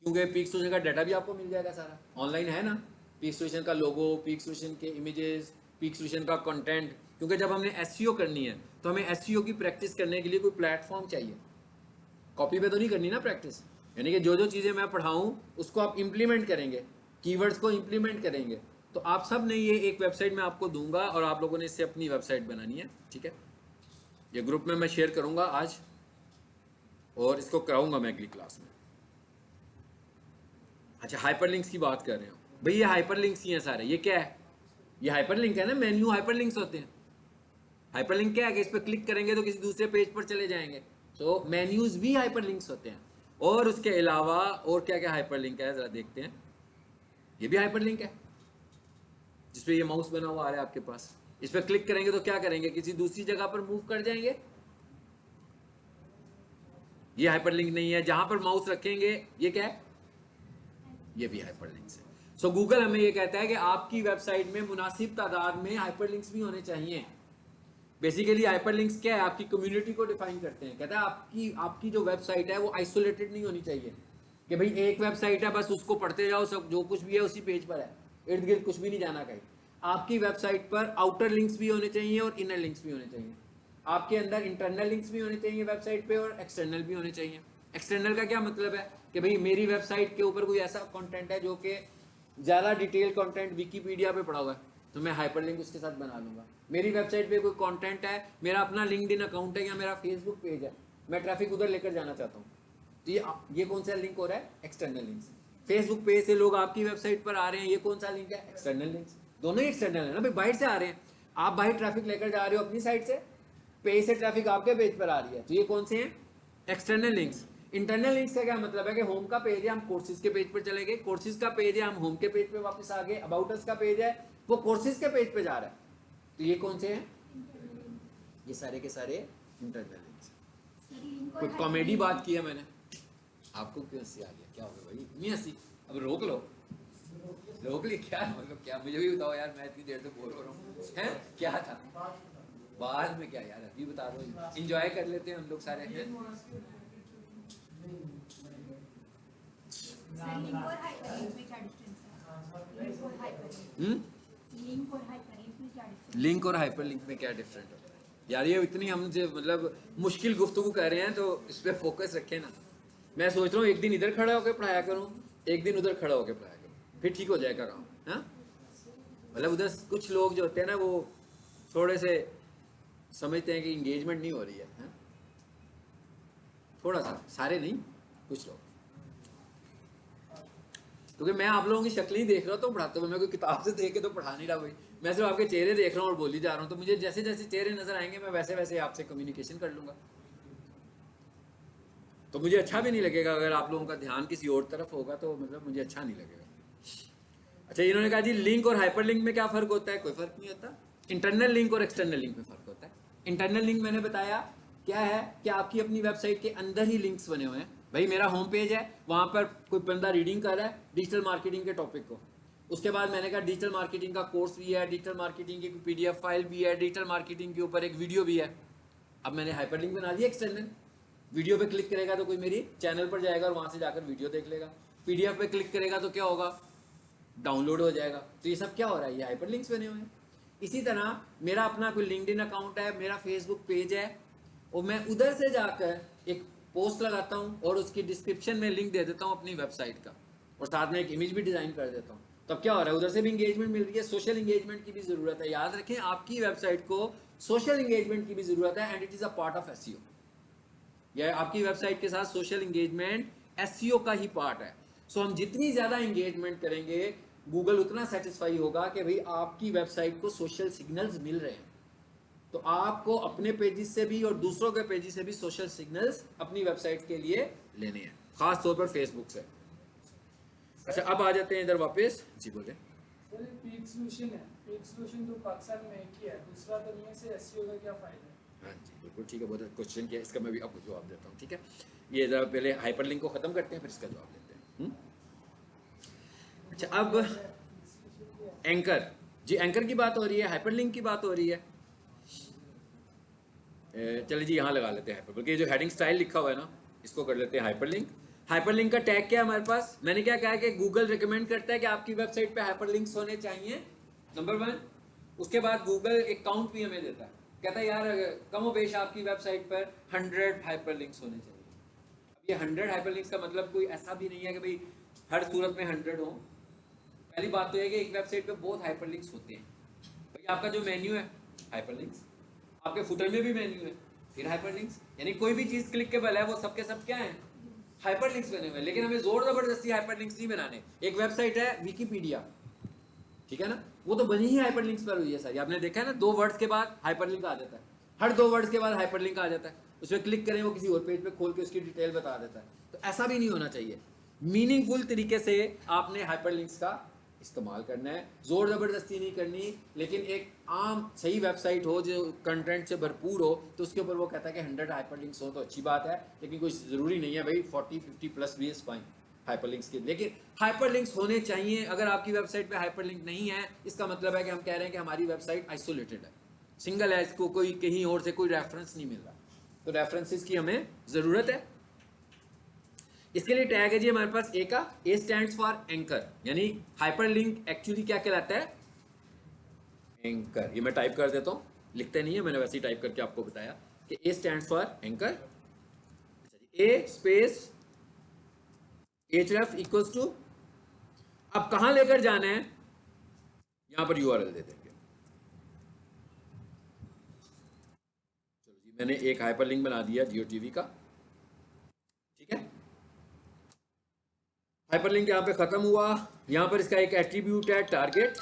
Speaker 1: क्योंकि पीक सोल्यूशन का डाटा भी आपको मिल जाएगा, सारा ऑनलाइन है ना, पीक सोल्यूशन का लोगो, पीक सोल्यूशन के इमेजेस, पीक सोल्यूशन का कंटेंट। क्योंकि जब हमने SEO करनी है तो हमें SEO की प्रैक्टिस करने के लिए कोई प्लेटफॉर्म चाहिए, कॉपी पे तो नहीं करनी ना प्रैक्टिस, यानी कि जो जो चीज़ें मैं पढ़ाऊँ उसको आप इम्प्लीमेंट करेंगे, कीवर्ड्स को इम्प्लीमेंट करेंगे। तो आप सब ने ये एक वेबसाइट में आपको दूंगा, और आप लोगों ने इससे अपनी वेबसाइट बनानी है, ठीक है। ये ग्रुप में मैं शेयर करूंगा आज, और इसको कराऊंगा मैं अगली क्लास में। अच्छा, हाइपरलिंक्स की बात कर रहे हो भाई, ये हाइपरलिंक्स ही हैं सारे, ये क्या है, ये हाइपरलिंक है ना, मेन्यू हाइपरलिंक्स होते हैं। हाइपरलिंक क्या है कि इस पर क्लिक करेंगे तो किसी दूसरे पेज पर चले जाएंगे, तो मेन्यूज भी हाइपरलिंक्स होते हैं। और उसके अलावा और क्या क्या हाइपरलिंक है, जरा देखते हैं। ये भी हाइपरलिंक है, जिसपे ये माउस बना हुआ आ रहा है आपके पास, इस पर क्लिक करेंगे तो क्या करेंगे, किसी दूसरी जगह पर मूव कर जाएंगे। ये हाइपरलिंक नहीं है, जहां पर माउस रखेंगे ये क्या है, ये भी हाइपरलिंक्स है। सो गूगल हमें ये कहता है कि आपकी वेबसाइट में मुनासिब तादाद में हाइपरलिंक्स भी होने चाहिए। बेसिकली हाइपरलिंक्स क्या है, आपकी कम्युनिटी को डिफाइन करते हैं। कहता है आपकी आपकी जो वेबसाइट है वो आइसोलेटेड नहीं होनी चाहिए, कि भाई एक वेबसाइट है बस उसको पढ़ते जाओ, सब जो कुछ भी है उसी पेज पर है, इर्द गिर्द कुछ भी नहीं जाना कहीं। आपकी वेबसाइट पर आउटर लिंक्स भी होने चाहिए और इनर लिंक्स भी होने चाहिए। आपके अंदर इंटरनल लिंक्स भी होने चाहिए वेबसाइट पे, और एक्सटर्नल भी होने चाहिए। एक्सटर्नल का क्या मतलब है कि भाई मेरी वेबसाइट के ऊपर कोई ऐसा कंटेंट है जो कि ज़्यादा डिटेल कंटेंट विकीपीडिया पे पड़ा हुआ है, तो मैं हाइपरलिंक उसके साथ बना लूंगा। मेरी वेबसाइट पे कोई कंटेंट है, मेरा अपना लिंक्डइन अकाउंट है या मेरा फेसबुक पेज है, मैं ट्रैफिक उधर लेकर जाना चाहता हूँ, तो ये कौन सा लिंक हो रहा है? External links. फेसबुक पेज से लोग आपकी वेबसाइट पर आ रहे हैं, ये कौन सा लिंक है? External links. दोनों ही एक्सटर्नल है ना भाई, बाहर से आ रहे हैं। आप बाहर ट्रैफिक लेकर जा रहे हो अपनी साइड से, पेज से ट्रैफिक आपके पेज पर आ रही है, तो ये कौन से हैं? External links. इंटरनल लिंक्स का क्या मतलब है कि होम का पेज है, हम कोर्सेज के पेज पर चले गए, कोर्सेज का पेज है, हम होम के पेज पे वापस आ गए, अबाउट अस का पेज है, वो कोर्सेज के पेज पे जा रहा है, तो ये कौन से हैं? ये सारे के सारे इंटरनल लिंक्स। कोई कॉमेडी बात की है मैंने? आपको क्यों हंसी आ गया? क्या हो गया भाई, इतनी हंसी? अब रोक लो, रोक ली क्या? मतलब क्या, मुझे भी बताओ यार, मैं इतनी देर से बोल रहा हूँ। हैं क्या था? बाद में क्या यार, अभी बता दो, इंजॉय कर लेते हैं हम लोग सारे। हैं लिंक और हाइपरलिंक में क्या डिफरेंट होता है यार? ये इतनी हमसे मतलब मुश्किल गुफ्तगू कर रहे हैं, तो इस पर फोकस रखें ना। मैं सोच रहा हूँ एक दिन इधर खड़ा होकर पढ़ाया करूँ, एक दिन उधर खड़ा होकर पढ़ाया करूँ, फिर ठीक हो जाएगा काम। हाँ मतलब उधर कुछ लोग जो होते हैं ना, वो थोड़े से समझते हैं कि इंगेजमेंट नहीं हो रही है, हाँ? थोड़ा सा, सारे नहीं, कुछ लोग। क्योंकि मैं आप लोगों की शक्ल ही देख रहा हूँ तो पढ़ाते हुए, मैं कोई किताब से देख के तो पढ़ा नहीं रहा भाई, मैं सिर्फ आपके चेहरे देख रहा हूँ और बोली जा रहा हूँ, तो मुझे जैसे जैसे चेहरे नजर आएंगे मैं वैसे वैसे आपसे कम्युनिकेशन कर लूंगा। तो मुझे अच्छा भी नहीं लगेगा अगर आप लोगों का ध्यान किसी और तरफ होगा, तो मतलब मुझे अच्छा नहीं लगेगा। अच्छा, इन्होंने कहा जी लिंक और हाइपरलिंक में क्या फ़र्क होता है? कोई फ़र्क नहीं होता। इंटरनल लिंक और एक्सटर्नल लिंक में फ़र्क होता है। इंटरनल लिंक मैंने बताया क्या है कि आपकी अपनी वेबसाइट के अंदर ही लिंक्स बने हुए हैं। भाई मेरा होम पेज है, वहाँ पर कोई बंदा रीडिंग कर रहा है डिजिटल मार्केटिंग के टॉपिक को, उसके बाद मैंने कहा डिजिटल मार्केटिंग का कोर्स भी है, डिजिटल मार्केटिंग की PDF फाइल भी है, डिजिटल मार्केटिंग के ऊपर एक वीडियो भी है। अब मैंने हाइपरलिंक बना दिया एक्सटर्नल। वीडियो पे क्लिक करेगा तो कोई मेरी चैनल पर जाएगा और वहाँ से जाकर वीडियो देख लेगा। PDF पे क्लिक करेगा तो क्या होगा? डाउनलोड हो जाएगा। तो ये सब क्या हो रहा है? ये हाइपरलिंक्स बने हुए हैं। इसी तरह मेरा अपना कोई लिंक्डइन अकाउंट है, मेरा फेसबुक पेज है, और मैं उधर से जाकर एक पोस्ट लगाता हूँ और उसकी डिस्क्रिप्शन में लिंक दे देता हूँ अपनी वेबसाइट का, और साथ में एक इमेज भी डिजाइन कर देता हूँ। तब क्या हो रहा है? उधर से भी इंगेजमेंट मिल रही है, सोशल इंगेजमेंट की भी जरूरत है। याद रखें, आपकी वेबसाइट को सोशल इंगेजमेंट की भी जरूरत है, and it is a part of SEO. यह आपकी वेबसाइट के साथ सोशल इंगेजमेंट एसईओ का ही पार्ट है। सो हम जितनी ज्यादा इंगेजमेंट करेंगे, गूगल उतना सेटिस्फाई होगा कि भाई आपकी वेबसाइट को सोशल सिग्नल्स मिल रहे हैं। तो आपको अपने पेजेस से भी और दूसरों के पेजेस से भी सोशल सिग्नल्स अपनी वेबसाइट के लिए लेने हैं, खास तौर पर फेसबुक से। अच्छा, अब आ जाते हैं इधर वापस। जी बोले।
Speaker 2: सर ये पीक सॉल्यूशन है, पीक सॉल्यूशन तो पाकिस्तान में एक ही है, दूसरा तो नहीं है, से एसईओ का क्या फायदा है?
Speaker 1: हाँ जी बिल्कुल ठीक है, बहुत क्वेश्चन किया, इसका मैं भी आपको जवाब देता हूँ। ठीक है, ये जरा पहले हाइपरलिंक को खत्म करते हैं, फिर इसका जवाब देते हैं। अच्छा, अब एंकर। जी एंकर की बात हो रही है, हाइपरलिंक की बात हो रही है। चलिए जी यहाँ लगा लेते हैं हाइपर, बल्कि ये जो हेडिंग स्टाइल लिखा हुआ है ना, इसको कर लेते हैं हाइपरलिंक। हाइपरलिंक का टैग क्या है हमारे पास? मैंने क्या कहा कि गूगल रिकमेंड करता है कि आपकी वेबसाइट पे हाइपरलिंक्स होने चाहिए, नंबर 1। उसके बाद गूगल एक काउंट भी हमें देता है, कहता है यार कमो बेश आपकी वेबसाइट पर 100 हाइपरलिंक्स होने चाहिए। अब ये 100 हाइपरलिंक्स का मतलब कोई ऐसा भी नहीं है कि भाई हर सूरत में 100 हो। पहली बात तो है कि एक वेबसाइट पे बहुत हाइपरलिंक्स होते हैं। भाई आपका जो मेन्यू है हाइपरलिंक्स, आपके फुटर में भी मेन्यू है, फिर हाइपरलिंक्स, यानी कोई भी चीज क्लिकेबल है वो सबके सब क्या है? हाइपरलिंक्स बने हुए हैं। लेकिन हमें जोर जबरदस्ती हाइपरलिंक्स नहीं बनाने। एक वेबसाइट है विकिपीडिया, ठीक है ना, वो तो बनी ही हाइपरलिंक्स पर हुई है सारी। आपने देखा है ना, 2 वर्ड्स के बाद हाइपरलिंक आ जाता है, हर 2 वर्ड्स के बाद हाइपरलिंक आ जाता है। उसमें क्लिक करें वो किसी और पेज पे खोल के उसकी डिटेल बता देता है। तो ऐसा भी नहीं होना चाहिए। मीनिंगफुल तरीके से आपने हाइपरलिंक्स का इस्तेमाल करना है, जोर जबरदस्ती नहीं करनी। लेकिन एक आम सही वेबसाइट हो जो कंटेंट से भरपूर हो, तो उसके ऊपर वो कहता है कि 100 हाइपरलिंक्स हो तो अच्छी बात है, लेकिन कोई ज़रूरी नहीं है भाई 40-50 प्लस भी इज फाइन हाइपरलिंक्स के। लेकिन हाइपरलिंक्स होने चाहिए। अगर आपकी वेबसाइट पे हाइपरलिंक नहीं है, इसका मतलब है कि हम कह रहे हैं कि हमारी वेबसाइट आइसोलेटेड है, सिंगल है, इसको कोई कहीं और से कोई रेफरेंस नहीं मिल रहा। तो रेफरेंसेस की हमें ज़रूरत है। इसके लिए टैग है जी हमारे पास ए का, ए स्टैंड्स फॉर एंकर, यानी हाइपरलिंक एक्चुअली क्या कहलाता है? एंकर। ये मैं टाइप कर देता हूँ, लिखते नहीं है, मैंने वैसे ही टाइप करके आपको बताया कि A stands for anchor. A space href equals to, अब कहां लेकर जाना है, यहां पर URL दे देंगे। चलो जी, मैंने एक हाइपरलिंक बना दिया GeoTV का, ठीक है। हाइपरलिंक यहाँ पे खत्म हुआ। यहाँ पर इसका एक एट्रीब्यूट है टारगेट।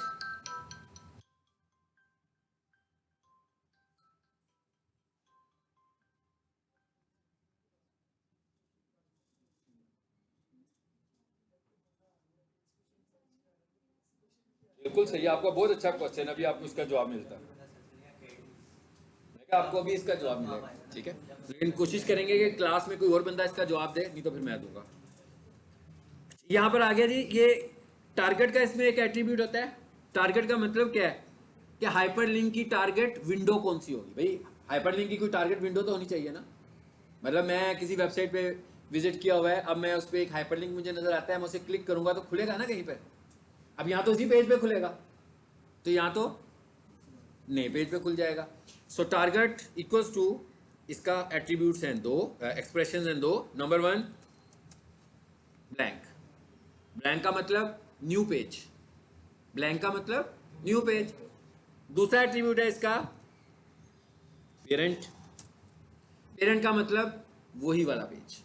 Speaker 1: बिल्कुल सही, आपका बहुत अच्छा क्वेश्चन, अभी आपको इसका जवाब मिलता है। आपको अभी इसका जवाब मिलेगा, ठीक है, लेकिन कोशिश करेंगे कि क्लास में कोई और बंदा इसका जवाब दे, नहीं तो फिर मैं दूंगा। यहाँ पर आ गया जी, ये टारगेट का इसमें एक एट्रीब्यूट होता है। टारगेट का मतलब क्या है कि हाइपरलिंक की टारगेट विंडो कौन सी होगी। भाई हाइपरलिंक की कोई टारगेट विंडो तो होनी चाहिए ना। मतलब मैं किसी वेबसाइट पे विजिट किया हुआ है, अब मैं उस पर एक हाइपरलिंक मुझे नजर आता है, मैं उसे क्लिक करूंगा तो खुलेगा ना कहीं पे। अब यहाँ तो उसी पेज पे खुलेगा, तो यहाँ तो नए पेज पे खुल जाएगा। सो टारगेट इक्वल्स टू, इसका एट्रीब्यूट्स हैं दो, एक्सप्रेशंस हैं दो। Number 1 blank. ब्लैंक का मतलब न्यू पेज, ब्लैंक का मतलब न्यू पेज। दूसरा एट्रीब्यूट है इसका पेरेंट। पेरेंट का मतलब वही वाला पेज,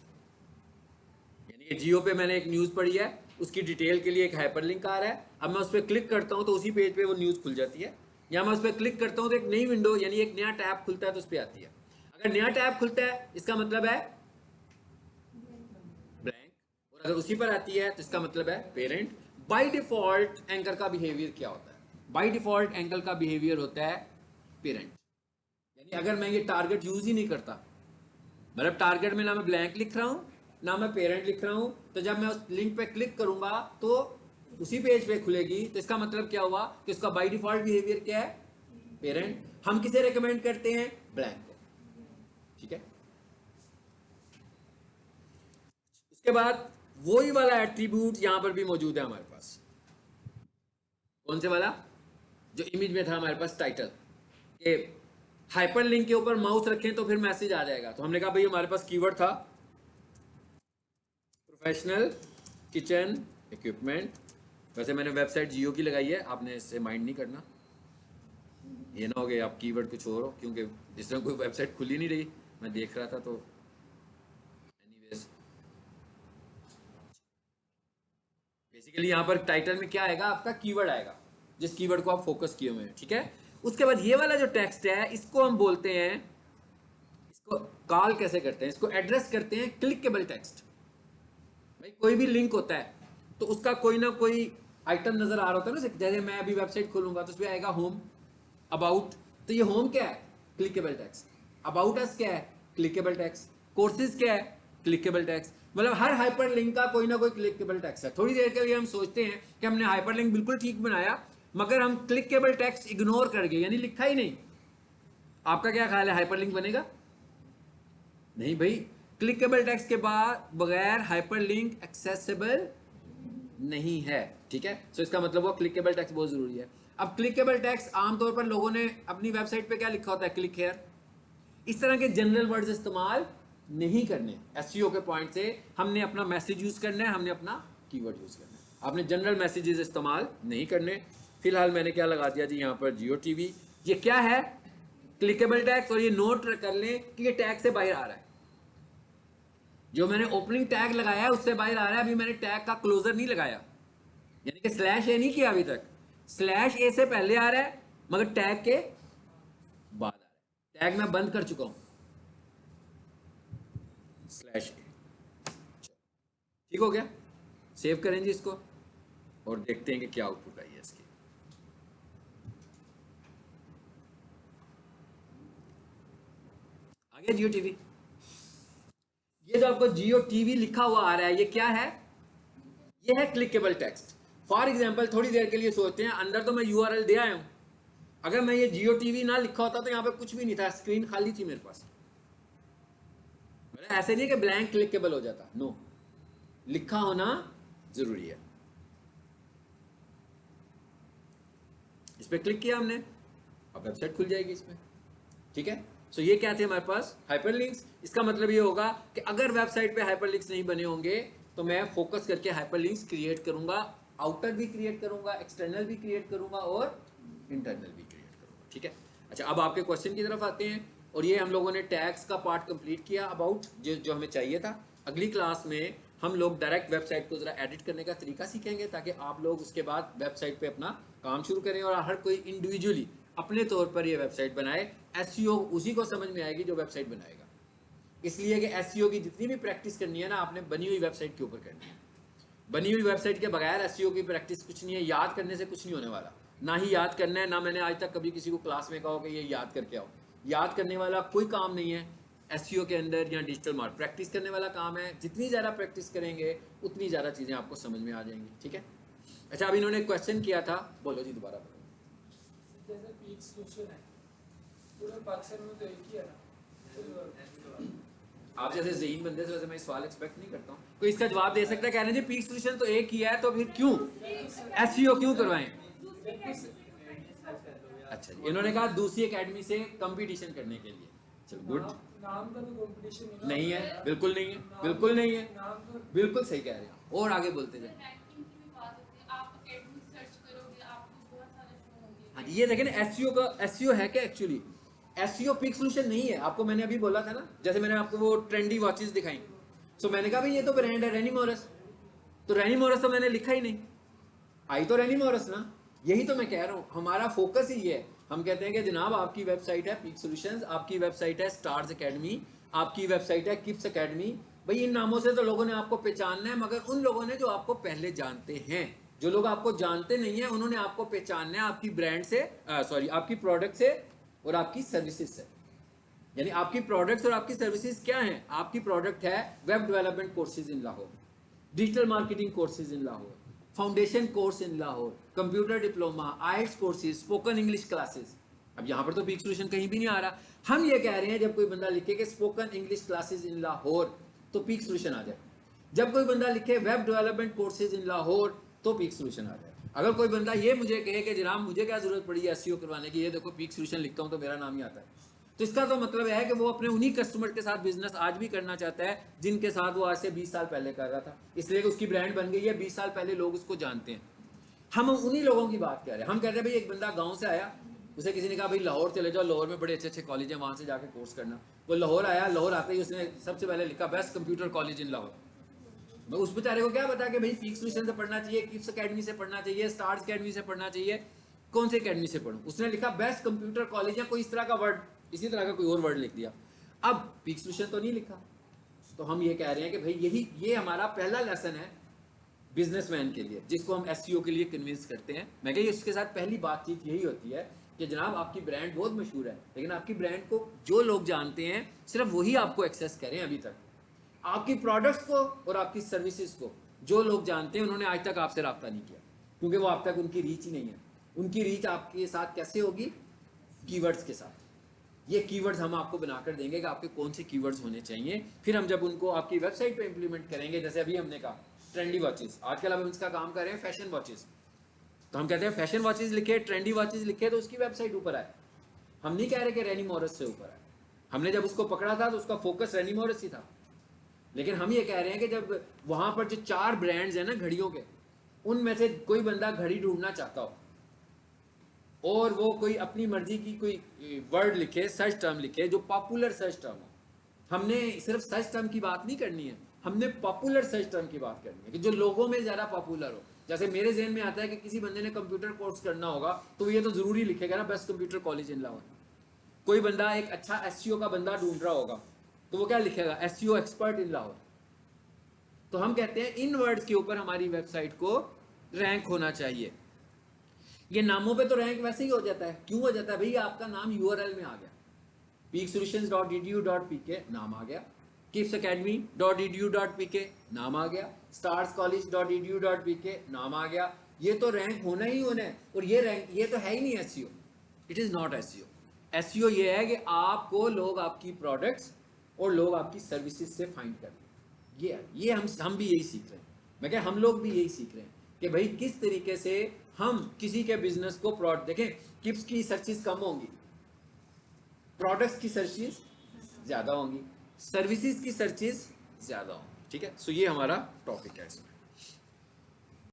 Speaker 1: यानी कि जियो पे मैंने एक न्यूज़ पढ़ी है, उसकी डिटेल के लिए एक हाइपरलिंक आ रहा है, अब मैं उस पर क्लिक करता हूँ तो उसी पेज पे वो न्यूज़ खुल जाती है। या मैं उस पर क्लिक करता हूँ तो एक नई विंडो यानी एक नया टैब खुलता है तो उस पर आती है। अगर नया टैब खुलता है इसका मतलब है ब्लैंक, और अगर उसी पर आती है तो इसका मतलब है पेरेंट। बाय डिफॉल्ट एंकर का बिहेवियर क्या होता है? बाय डिफॉल्ट एंकर का बिहेवियर होता है पेरेंट। यानी अगर मैं ये टारगेट यूज ही नहीं करता, मतलब टारगेट में ना मैं ब्लैंक लिख रहा हूँ ना मैं पेरेंट लिख रहा हूँ, तो जब मैं उस लिंक पे क्लिक करूंगा तो उसी पेज पे खुलेगी, तो इसका मतलब क्या हुआ कि उसका बाय डिफॉल्ट बिहेवियर क्या है? पेरेंट। हम किसे रेकमेंड करते हैं? ब्लैंक को, ठीक है। उसके बाद वही वाला एट्रीब्यूट यहां पर भी मौजूद है हमारे पास। कौन से वाला? जो इमेज में था हमारे पास टाइटल के, हाइपर लिंक के ऊपर माउस रखें तो फिर मैसेज आ जाएगा। तो हमने कहा भाई हमारे पास कीवर्ड था प्रोफेशनल किचन इक्विपमेंट। वैसे मैंने वेबसाइट जियो की लगाई है, आपने इससे माइंड नहीं करना, ये ना हो गया आप कीवर्ड कुछ और हो, क्योंकि जिस तरह कोई वेबसाइट खुली नहीं रही, मैं देख रहा था। तो एनीवेज बेसिकली यहाँ पर टाइटल में क्या आएगा? आपका कीवर्ड आएगा, जिस कीवर्ड को आप फोकस किए हुए हैं, ठीक है। उसके बाद ये वाला जो टेक्स्ट है इसको हम बोलते हैं, इसको कॉल कैसे करते हैं, इसको एड्रेस करते हैं क्लिकेबल टेक्स्ट। भाई कोई भी लिंक होता है तो उसका कोई ना कोई आइटम नजर आ रहा होता है ना, जैसे मैं अभी वेबसाइट खोलूंगा तो उसमें आएगा होम, अबाउट, तो ये होम क्या है? Clickable text. अबाउट अस क्या है? Clickable text. कोर्सेज क्या है? Clickable text. मतलब हर हाइपर लिंक का कोई ना कोई क्लिकेबल टेक्स्ट है। थोड़ी देर के लिए हम सोचते हैं कि हमने हाइपर लिंक बिल्कुल ठीक बनाया, मगर हम क्लिकेबल टेक्स्ट इग्नोर कर गए, यानी लिखा ही नहीं। आपका क्या ख्याल है, हाइपर लिंक बनेगा? नहीं भाई, क्लिकेबल टेक्स्ट के बाद बगैर हाइपर लिंक एक्सेसिबल नहीं है, ठीक है। सो इसका मतलब वो क्लिकेबल टेक्स्ट बहुत जरूरी है। अब क्लिकेबल टेक्स्ट आमतौर पर लोगों ने अपनी वेबसाइट पे क्या लिखा होता है? Click here. इस तरह के जनरल वर्ड्स इस्तेमाल नहीं करने। एसईओ के पॉइंट से हमने अपना मैसेज यूज करना है, हमने अपना कीवर्ड यूज करना है, आपने जनरल मैसेजेस इस्तेमाल नहीं करने। फिलहाल मैंने क्या लगा दिया जी यहाँ पर, जियो टीवी। ये क्या है? Clickable tag. और ये नोट कर लें कि ये टैग से बाहर आ रहा है, जो मैंने ओपनिंग टैग लगाया है उससे बाहर आ रहा है। अभी मैंने टैग का क्लोजर नहीं लगाया, यानी कि स्लैश ए नहीं किया अभी तक। स्लैश ए से पहले आ रहा है मगर टैग के बाद आ रहा है। टैग मैं बंद कर चुका हूं, स्लैश ए। ठीक हो गया? सेव करें जी इसको और देखते हैं कि क्या आउटपुट आई है इसकी। आ गया जियो टीवी। ये जो आपको जियो टीवी लिखा हुआ आ रहा है, ये क्या है? ये है क्लिकेबल टेक्स्ट। फॉर एग्जाम्पल थोड़ी देर के लिए सोचते हैं, अंदर तो मैं यूआरएल दे आया हूं, अगर मैं ये जियो टीवी ना लिखा होता तो यहाँ पे कुछ भी नहीं था, स्क्रीन खाली थी मेरे पास। ऐसे नहीं कि ब्लैंक क्लिकेबल हो जाता, नो, लिखा होना जरूरी है। इस पर क्लिक किया हमने, अब वेबसाइट खुल जाएगी इसमें, ठीक है। सो ये क्या थे हमारे पास? हाइपरलिंक्स। इसका मतलब ये होगा कि अगर वेबसाइट पे हाइपरलिंक्स नहीं बने होंगे तो मैं फोकस करके हाइपरलिंक्स क्रिएट करूंगा, आउटर भी क्रिएट करूंगा, एक्सटर्नल भी क्रिएट करूंगा और इंटरनल भी क्रिएट करूंगा, ठीक है। अच्छा, अब आपके क्वेश्चन की तरफ आते हैं। और ये हम लोगों ने टैग्स का पार्ट कंप्लीट किया, अबाउट जो हमें चाहिए था। अगली क्लास में हम लोग डायरेक्ट वेबसाइट को ज़रा एडिट करने का तरीका सीखेंगे ताकि आप लोग उसके बाद वेबसाइट पे अपना काम शुरू करें और हर कोई इंडिविजुअली अपने तौर पर ये वेबसाइट बनाए। एसईओ उसी को समझ में आएगी जो वेबसाइट बनाएगा। इसलिए कि एसईओ की जितनी भी प्रैक्टिस करनी है ना, आपने बनी हुई वेबसाइट के ऊपर करनी है। बनी हुई वेबसाइट के बगैर एसईओ की प्रैक्टिस कुछ नहीं है। याद करने से कुछ नहीं होने वाला, ना ही याद करना है, ना मैंने आज तक कभी किसी को क्लास में कहा कि ये याद करके आओ। याद करने वाला कोई काम नहीं है एसईओ के अंदर या डिजिटल मार्केटिंग। प्रैक्टिस करने वाला काम है। जितनी ज़्यादा प्रैक्टिस करेंगे उतनी ज़्यादा चीज़ें आपको समझ में आ जाएंगी। ठीक है। अच्छा, अब इन्होंने क्वेश्चन किया था, बोलो जी दोबारा बोलो।
Speaker 2: जैसे पीक सोल्यूशन है पूरे पाकिस्तान में तो एक ही है ना,
Speaker 1: आप जैसे ज़हीन बंदे से वैसे मैं सवाल एक्सपेक्ट नहीं करता हूँ। कोई इसका जवाब दे सकता है? कह रहे हैं जी पीक सोल्यूशन तो एक ही है, तो फिर क्यों एसईओ क्यों करवाएं? अच्छा जी, इन्होंने कहा दूसरी एकेडमी से कंपटीशन करने के लिए। चलो गुड।
Speaker 2: नाम का तो कंपटीशन
Speaker 1: नहीं है, बिल्कुल नहीं है, बिल्कुल नहीं है, बिल्कुल सही कह रहे हैं। और आगे बोलते जाए। हाँ, ये देखें ना, एसईओ का एसईओ है क्या एक्चुअली? एसईओ पिक सोल्यूशन नहीं है। आपको मैंने अभी बोला था ना, जैसे मैंने आपको वो ट्रेंडी वॉचेस दिखाई, सो मैंने कहा भाई ये तो ब्रांड है रेनी मॉरस, तो रेनी मॉरस तो मैंने लिखा ही नहीं, आई तो रेनी मॉरस ना। यही तो मैं कह रहा हूँ, हमारा फोकस ही ये है। हम कहते हैं कि जनाब आपकी वेबसाइट है पीक सॉल्यूशंस, आपकी वेबसाइट है स्टार्स एकेडमी, आपकी वेबसाइट है किप्स एकेडमी। भाई इन नामों से तो लोगों ने आपको पहचानना है, मगर उन लोगों ने जो आपको पहले जानते हैं। जो लोग आपको जानते नहीं है उन्होंने आपको पहचानना है आपकी ब्रांड से, सॉरी आपकी प्रोडक्ट से और आपकी सर्विसेज से। यानी आपकी प्रोडक्ट्स और आपकी सर्विसेज क्या हैं? आपकी प्रोडक्ट है web development courses in Lahore, digital marketing courses in Lahore, foundation course in Lahore, computer diploma, IELTS courses, spoken English classes. अब यहाँ पर तो पीक सॉल्यूशन कहीं भी नहीं आ रहा। हम ये कह रहे हैं जब कोई बंदा लिखे कि spoken English classes in Lahore तो पीक सॉल्यूशन आ जाए। जब कोई बंदा लिखे web development courses in Lahore तो पीक सॉल्यूशन आ जाए। अगर कोई बंदा ये मुझे कहे कि जनाब मुझे क्या जरूरत पड़ी है एसईओ करवाने की, ये देखो पीक सॉल्यूशन लिखता हूँ तो मेरा नाम ही आता है, तो इसका तो मतलब है कि वो अपने उन्हीं कस्टमर के साथ बिजनेस आज भी करना चाहता है जिनके साथ वो आज से 20 साल पहले कर रहा था, इसलिए कि उसकी ब्रांड बन गई है, 20 साल पहले लोग उसको जानते हैं। हम उन्हीं लोगों की बात कर रहे हैं। हम कहते हैं भाई एक बंदा गांव से आया, उसे किसी ने कहा भाई लाहौर चले जाओ, लाहौर में बड़े अच्छे अच्छे कॉलेज हैं, वहां से जाके कोर्स करना। वो लाहौर आया, लाहौर आते ही उसने सबसे पहले लिखा best computer college in Lahore. मैं उस बेचारे को क्या बता कि भाई पीक सॉल्यूशन से पढ़ना चाहिए, किप्स एकेडमी से पढ़ना चाहिए, स्टार्स एकेडमी से पढ़ना चाहिए, कौन सी एकेडमी से पढ़ूं? उसने लिखा बेस्ट कंप्यूटर कॉलेज या कोई इस तरह का वर्ड, इसी तरह का कोई और वर्ड लिख दिया। अब पीक सॉल्यूशन तो नहीं लिखा। तो हम ये कह रहे हैं कि भाई ये हमारा पहला लेसन है बिजनेसमैन के लिए, जिसको हम एसईओ के लिए कन्विंस करते हैं। मैं कही उसके साथ पहली बातचीत यही होती है कि जनाब आपकी ब्रांड बहुत मशहूर है, लेकिन आपकी ब्रांड को जो लोग जानते हैं सिर्फ वही आपको एक्सेस करें। अभी तक आपकी प्रोडक्ट्स को और आपकी सर्विसेज को जो लोग जानते हैं उन्होंने आज तक आपसे रब्ता नहीं किया, क्योंकि वो आप तक उनकी रीच ही नहीं है। उनकी रीच आपके साथ कैसे होगी? कीवर्ड्स के साथ। ये कीवर्ड्स हम आपको बनाकर देंगे कि आपके कौन से कीवर्ड्स होने चाहिए। फिर हम जब उनको आपकी वेबसाइट पे इंप्लीमेंट करेंगे, जैसे अभी हमने कहा ट्रेंडी वॉचेस, आजकल हम इसका काम कर रहे हैं फैशन वॉचेस, तो हम कहते हैं फैशन वॉचेस लिखे, ट्रेंडी वॉचेस लिखे तो उसकी वेबसाइट ऊपर आए। हम नहीं कह रहे कि रेनी मॉरस से ऊपर आए। हमने जब उसको पकड़ा था तो उसका फोकस रेनी मॉरस ही था, लेकिन हम ये कह रहे हैं कि जब वहां पर जो 4 ब्रांड्स हैं ना घड़ियों के, उनमें से कोई बंदा घड़ी ढूंढना चाहता हो और वो कोई अपनी मर्जी की कोई वर्ड लिखे, सर्च टर्म लिखे जो पॉपुलर सर्च टर्म हो। हमने सिर्फ सर्च टर्म की बात नहीं करनी है, हमने पॉपुलर सर्च टर्म की बात करनी है कि जो लोगों में ज़्यादा पॉपुलर हो। जैसे मेरे जहन में आता है कि किसी बंदे ने कंप्यूटर कोर्स करना होगा तो ये तो ज़रूरी लिखेगा ना best computer college in Lahore. कोई बंदा एक अच्छा एसईओ का बंदा ढूंढ रहा होगा तो वो क्या लिखेगा? SEO expert in Lahore. तो हम कहते हैं इन वर्ड्स के ऊपर हमारी वेबसाइट को रैंक होना चाहिए। ये नामों पे तो रैंक वैसे ही हो जाता है। क्यों हो जाता है? भैया आपका नाम यूआरएल में आ गया, peaksolutions.edu.pk नाम आ गया, kipsacademy.edu.pk नाम आ गया, starscollege.edu.pk नाम आ गया। ये तो रैंक होना ही होना है। और ये रैंक ये तो है ही नहीं SEO, it is not SEO. SEO ये है कि आपको लोग आपकी प्रोडक्ट्स और लोग आपकी सर्विसेज से फाइंड कर ये हम भी यही सीख रहे हैं। मैं क्या हम लोग भी यही सीख रहे हैं कि भाई किस तरीके से हम किसी के बिजनेस को प्रोडक्ट देखें। किप्स की सर्चेस कम होंगी, प्रोडक्ट्स की सर्चेस ज्यादा होंगी, सर्विसेज की सर्चेस ज्यादा होंगी। ठीक है, सो ये हमारा टॉपिक है इसमें।